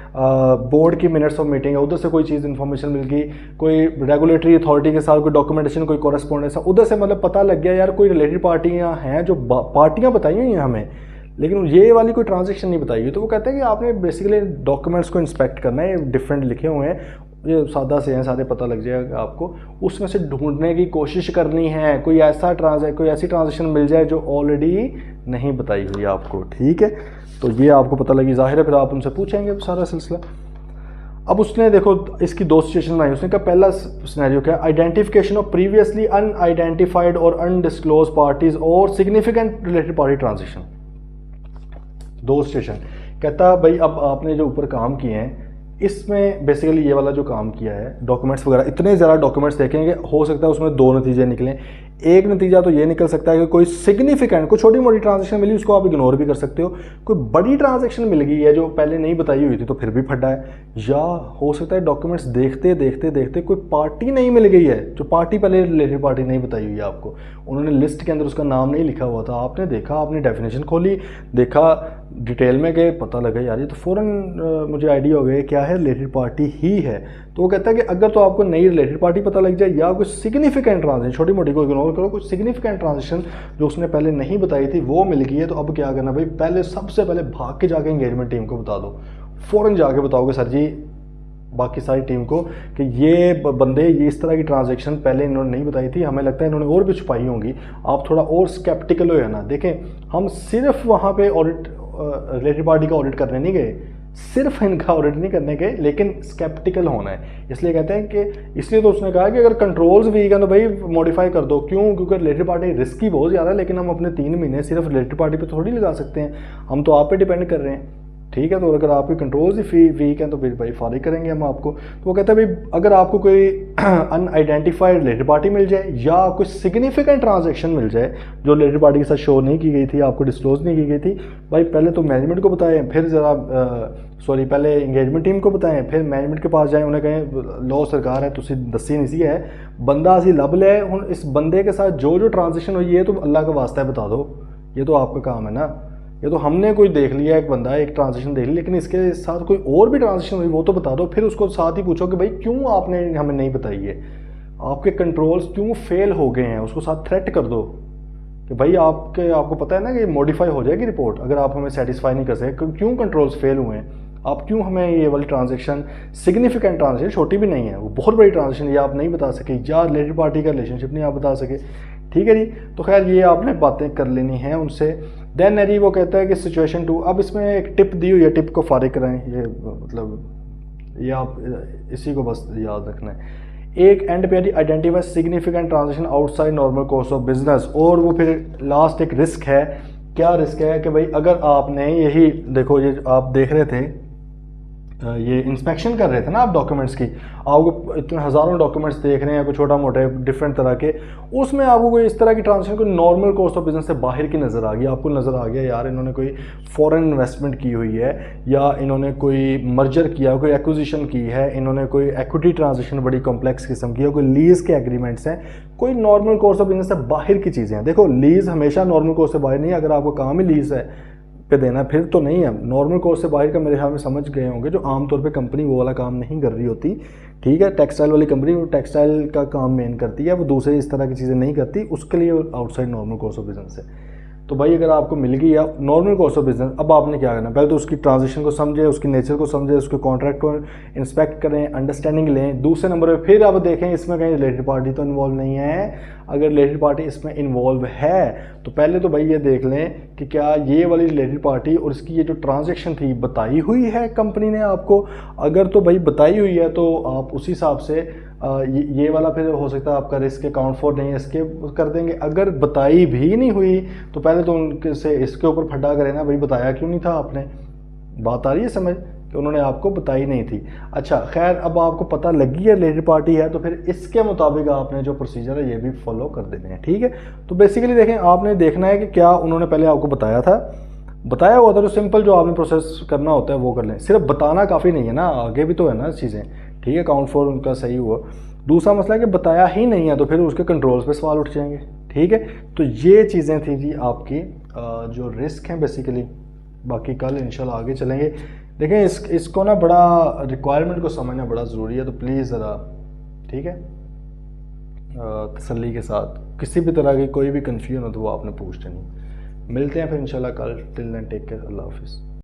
बोर्ड की मिनट्स ऑफ मीटिंग है, उधर से कोई चीज़ इन्फॉर्मेशन मिल गई, कोई रेगुलेटरी अथॉरिटी के साथ कोई डॉक्यूमेंटेशन, कोई कॉरेस्पॉन्डेंस है, उधर से मतलब पता लग गया यार कोई रिलेटेड पार्टियाँ हैं जो पार्टियाँ बताई हुई हैं हमें, लेकिन ये वाली कोई ट्रांजेक्शन नहीं बताई हुई। तो वो कहते हैं कि आपने बेसिकली डॉक्यूमेंट्स को इंस्पेक्ट करना है, डिफरेंट लिखे हुए हैं, ये सादा से हैं, सारे पता लग जाएगा आपको, उसमें से ढूंढने की कोशिश करनी है, कोई ऐसी ट्रांजेक्शन मिल जाए जो ऑलरेडी नहीं बताई हुई आपको, ठीक है। तो ये आपको पता लगी, जाहिर है फिर आप उनसे पूछेंगे सारा सिलसिला। अब उसने देखो इसकी 2 सिचुएशन बनाई। उसने कहा पहला सिनेरियो क्या है, आइडेंटिफिकेशन ऑफ प्रीवियसली अनआइडेंटिफाइड और अनडिस्क्लोज पार्टीज और significant related party transaction. 2 situation कहता भाई अब आपने जो ऊपर काम किए हैं इसमें बेसिकली ये वाला जो काम किया है, डॉक्यूमेंट्स वगैरह इतने ज़्यादा डॉक्यूमेंट्स देखेंगे, हो सकता है उसमें 2 नतीजे निकलें। एक नतीजा तो ये निकल सकता है कि कोई सिग्निफिकेंट, कोई छोटी मोटी ट्रांजेक्शन मिली उसको आप इग्नोर भी कर सकते हो, कोई बड़ी ट्रांजेक्शन मिल गई है जो पहले नहीं बताई हुई थी तो फिर भी फटा है, या हो सकता है डॉक्यूमेंट्स देखते देखते देखते कोई पार्टी नहीं मिल गई है जो पार्टी पहले रिलेटेड पार्टी नहीं बताई हुई है आपको, उन्होंने लिस्ट के अंदर उसका नाम नहीं लिखा हुआ था, आपने देखा, आपने डेफिनेशन खोली, देखा डिटेल में गए, पता लगा यार ये तो फ़ौरन मुझे आइडिया हो गया क्या है, रिलेटेड पार्टी ही है। तो वो कहता है कि अगर तो आपको नई रिलेटेड पार्टी पता लग जाए या कुछ सिग्निफिकेंट ट्रांजेक्शन, छोटी मोटी को इग्नोर करो, कुछ सिग्निफिकेंट ट्रांजेक्शन जो उसने पहले नहीं बताई थी वो मिल गई है, तो अब क्या करना भाई, पहले सबसे पहले भाग के जाके एंगेजमेंट टीम को बता दो, फ़ौरन जाके बताओगे सर जी बाकी सारी टीम को कि ये बंदे ये इस तरह की ट्रांजैक्शन पहले इन्होंने नहीं बताई थी, हमें लगता है इन्होंने और भी छुपाई होंगी, आप थोड़ा और स्केप्टिकल हो ना। देखें हम सिर्फ वहाँ पे ऑडिट रिलेटेड पार्टी का ऑडिट करने नहीं गए, सिर्फ इनका ऑडिट नहीं करने के, लेकिन स्केप्टिकल होना है। इसलिए कहते हैं कि, इसलिए तो उसने कहा कि अगर कंट्रोल्स वीक है तो भाई मॉडिफाई कर दो। क्यों? क्योंकि रिलेटेड पार्टी रिस्की बहुत ज़्यादा है, लेकिन हम अपने 3 महीने सिर्फ रिलेटेड पार्टी पे थोड़ी लगा सकते हैं, हम तो आप पे डिपेंड कर रहे हैं। ठीक है, तो अगर आपके कंट्रोल्स ही वीक हैं तो फिर भाई फारिग करेंगे हम आपको। तो वो कहता है भाई अगर आपको कोई अनआइडेंटिफाइड रिलेटेड पार्टी मिल जाए या कोई सिग्निफिकेंट ट्रांजैक्शन मिल जाए जो रिलेटेड पार्टी के साथ शो नहीं की गई थी, आपको डिस्क्लोज नहीं की गई थी, भाई पहले तो मैनेजमेंट को बताएं, फिर ज़रा पहले इंगेजमेंट टीम को बताएं, फिर मैनेजमेंट के पास जाएं, उन्हें कहें लो सरकार है तुसी दसी नहीं सी है, बंदा असी लब ले, हुण इस बंदे के साथ जो जो ट्रांजैक्शन हुई है तो अल्लाह का वास्ता है बता दो। ये तो आपका काम है ना। ये तो हमने कोई देख लिया, एक बंदा एक ट्रांजेक्शन देख ली, लेकिन इसके साथ कोई और भी ट्रांजेक्शन हुई वो तो बता दो। फिर उसको साथ ही पूछो कि भाई क्यों आपने हमें नहीं बताई है, आपके कंट्रोल्स क्यों फेल हो गए हैं, उसको साथ थ्रेट कर दो कि भाई आपको पता है ना कि मॉडिफाई हो जाएगी रिपोर्ट अगर आप हमें सेटिस्फाई नहीं कर सके, क्यों कंट्रोल्स फेल हुए हैं, आप क्यों हमें ये वाली ट्रांजेक्शन, सिग्निफिकेंट ट्रांजेक्शन, छोटी भी नहीं है वो बहुत बड़ी ट्रांजेक्शन, ये आप नहीं बता सके, या रिलेटेड पार्टी का रिलेशनशिप नहीं आप बता सके। ठीक है जी, तो खैर ये आपने बातें कर लेनी है उनसे। देन जी वो कहता है कि सिचुएशन 2, अब इसमें एक टिप दी हुई है, टिप को फारिग कराएं, ये मतलब ये आप इसी को बस याद रखना है। एक एंड पे identify significant transaction outside normal course of business, और वो फिर लास्ट एक रिस्क है। क्या रिस्क है कि भाई अगर आपने यही देखो, ये आप देख रहे थे, ये इंस्पेक्शन कर रहे थे ना आप डॉक्यूमेंट्स की, आपको इतने हज़ारों डॉक्यूमेंट्स देख रहे हैं, कोई छोटा मोटे डिफरेंट तरह के, उसमें आपको कोई इस तरह की ट्रांजेक्शन कोई नॉर्मल कोर्स ऑफ बिजनेस से बाहर की नज़र आ गई, आपको नज़र आ गया यार इन्होंने कोई फॉरेन इन्वेस्टमेंट की हुई है, या इन्होंने कोई मर्जर किया, कोई एक्विजिशन की है, इन्होंने कोई एक्विटी ट्रांजेक्शन बड़ी कॉम्प्लेक्स किस्म की है, कोई लीज़ के एग्रीमेंट्स हैं, कोई नॉर्मल कोर्स ऑफ बिजनेस से बाहर की चीज़ें हैं। देखो लीज़ हमेशा नॉर्मल कोर्स से बाहर नहीं है, अगर आपको काम ही लीज़ है पे देना फिर तो नहीं है। नॉर्मल कोर्स से बाहर का मेरे ख्याल में समझ गए होंगे, जो आमतौर पे कंपनी वो वाला काम नहीं कर रही होती। ठीक है, टेक्सटाइल वाली कंपनी वो टेक्सटाइल का काम मेन करती है, वो दूसरे इस तरह की चीज़ें नहीं करती, उसके लिए outside normal course of business है। तो भाई अगर आपको मिल गई या नॉर्मल कोर्स ऑफ बिजनेस, अब आपने क्या करना, पहले तो उसकी ट्रांजेक्शन को समझे, उसकी नेचर को समझे, उसके कॉन्ट्रैक्ट को इंस्पेक्ट करें, अंडरस्टैंडिंग लें। दूसरे नंबर पे फिर अब देखें इसमें कहीं रिलेटेड पार्टी तो इन्वॉल्व नहीं है। अगर रिलेटेड पार्टी इसमें इन्वॉल्व है तो पहले तो भाई ये देख लें कि क्या ये वाली रिलेटेड पार्टी और इसकी ये जो ट्रांजेक्शन थी बताई हुई है कंपनी ने आपको। अगर तो भाई बताई हुई है तो आप उसी हिसाब से ये वाला फिर हो सकता है आपका रिस्क अकाउंट फॉर नहीं इसके कर देंगे। अगर बताई भी नहीं हुई तो पहले तो उनके से इसके ऊपर फटा करें ना, भाई बताया क्यों नहीं था आपने। बात आ रही है समझ कि उन्होंने आपको बताई नहीं थी। अच्छा खैर, अब आपको पता लगी है रिलेटेड पार्टी है तो फिर इसके मुताबिक आपने जो प्रोसीजर है ये भी फॉलो कर देने हैं। ठीक है, तो बेसिकली देखें, आपने देखना है कि क्या उन्होंने पहले आपको बताया था, बताया हुआ था तो सिंपल जो आपने प्रोसेस करना होता है वो कर लें। सिर्फ बताना काफ़ी नहीं है ना, आगे भी तो है ना चीज़ें। ठीक है, अकाउंट फॉर उनका सही हुआ। दूसरा मसला है कि बताया ही नहीं है तो फिर उसके कंट्रोल्स पे सवाल उठ जाएंगे। ठीक है, तो ये चीज़ें थी जी आपकी जो रिस्क हैं बेसिकली। बाकी कल इंशाल्लाह आगे चलेंगे। देखें इसको ना बड़ा रिक्वायरमेंट को समझना बड़ा ज़रूरी है, तो प्लीज़ ज़रा ठीक है तसल्ली के साथ, किसी भी तरह की कोई भी कन्फ्यूजन हो तो वो आपने पूछ लेनी। मिलते हैं फिर इंशाल्लाह कल। टिल देन टेक केयर, अल्लाह हाफिज़।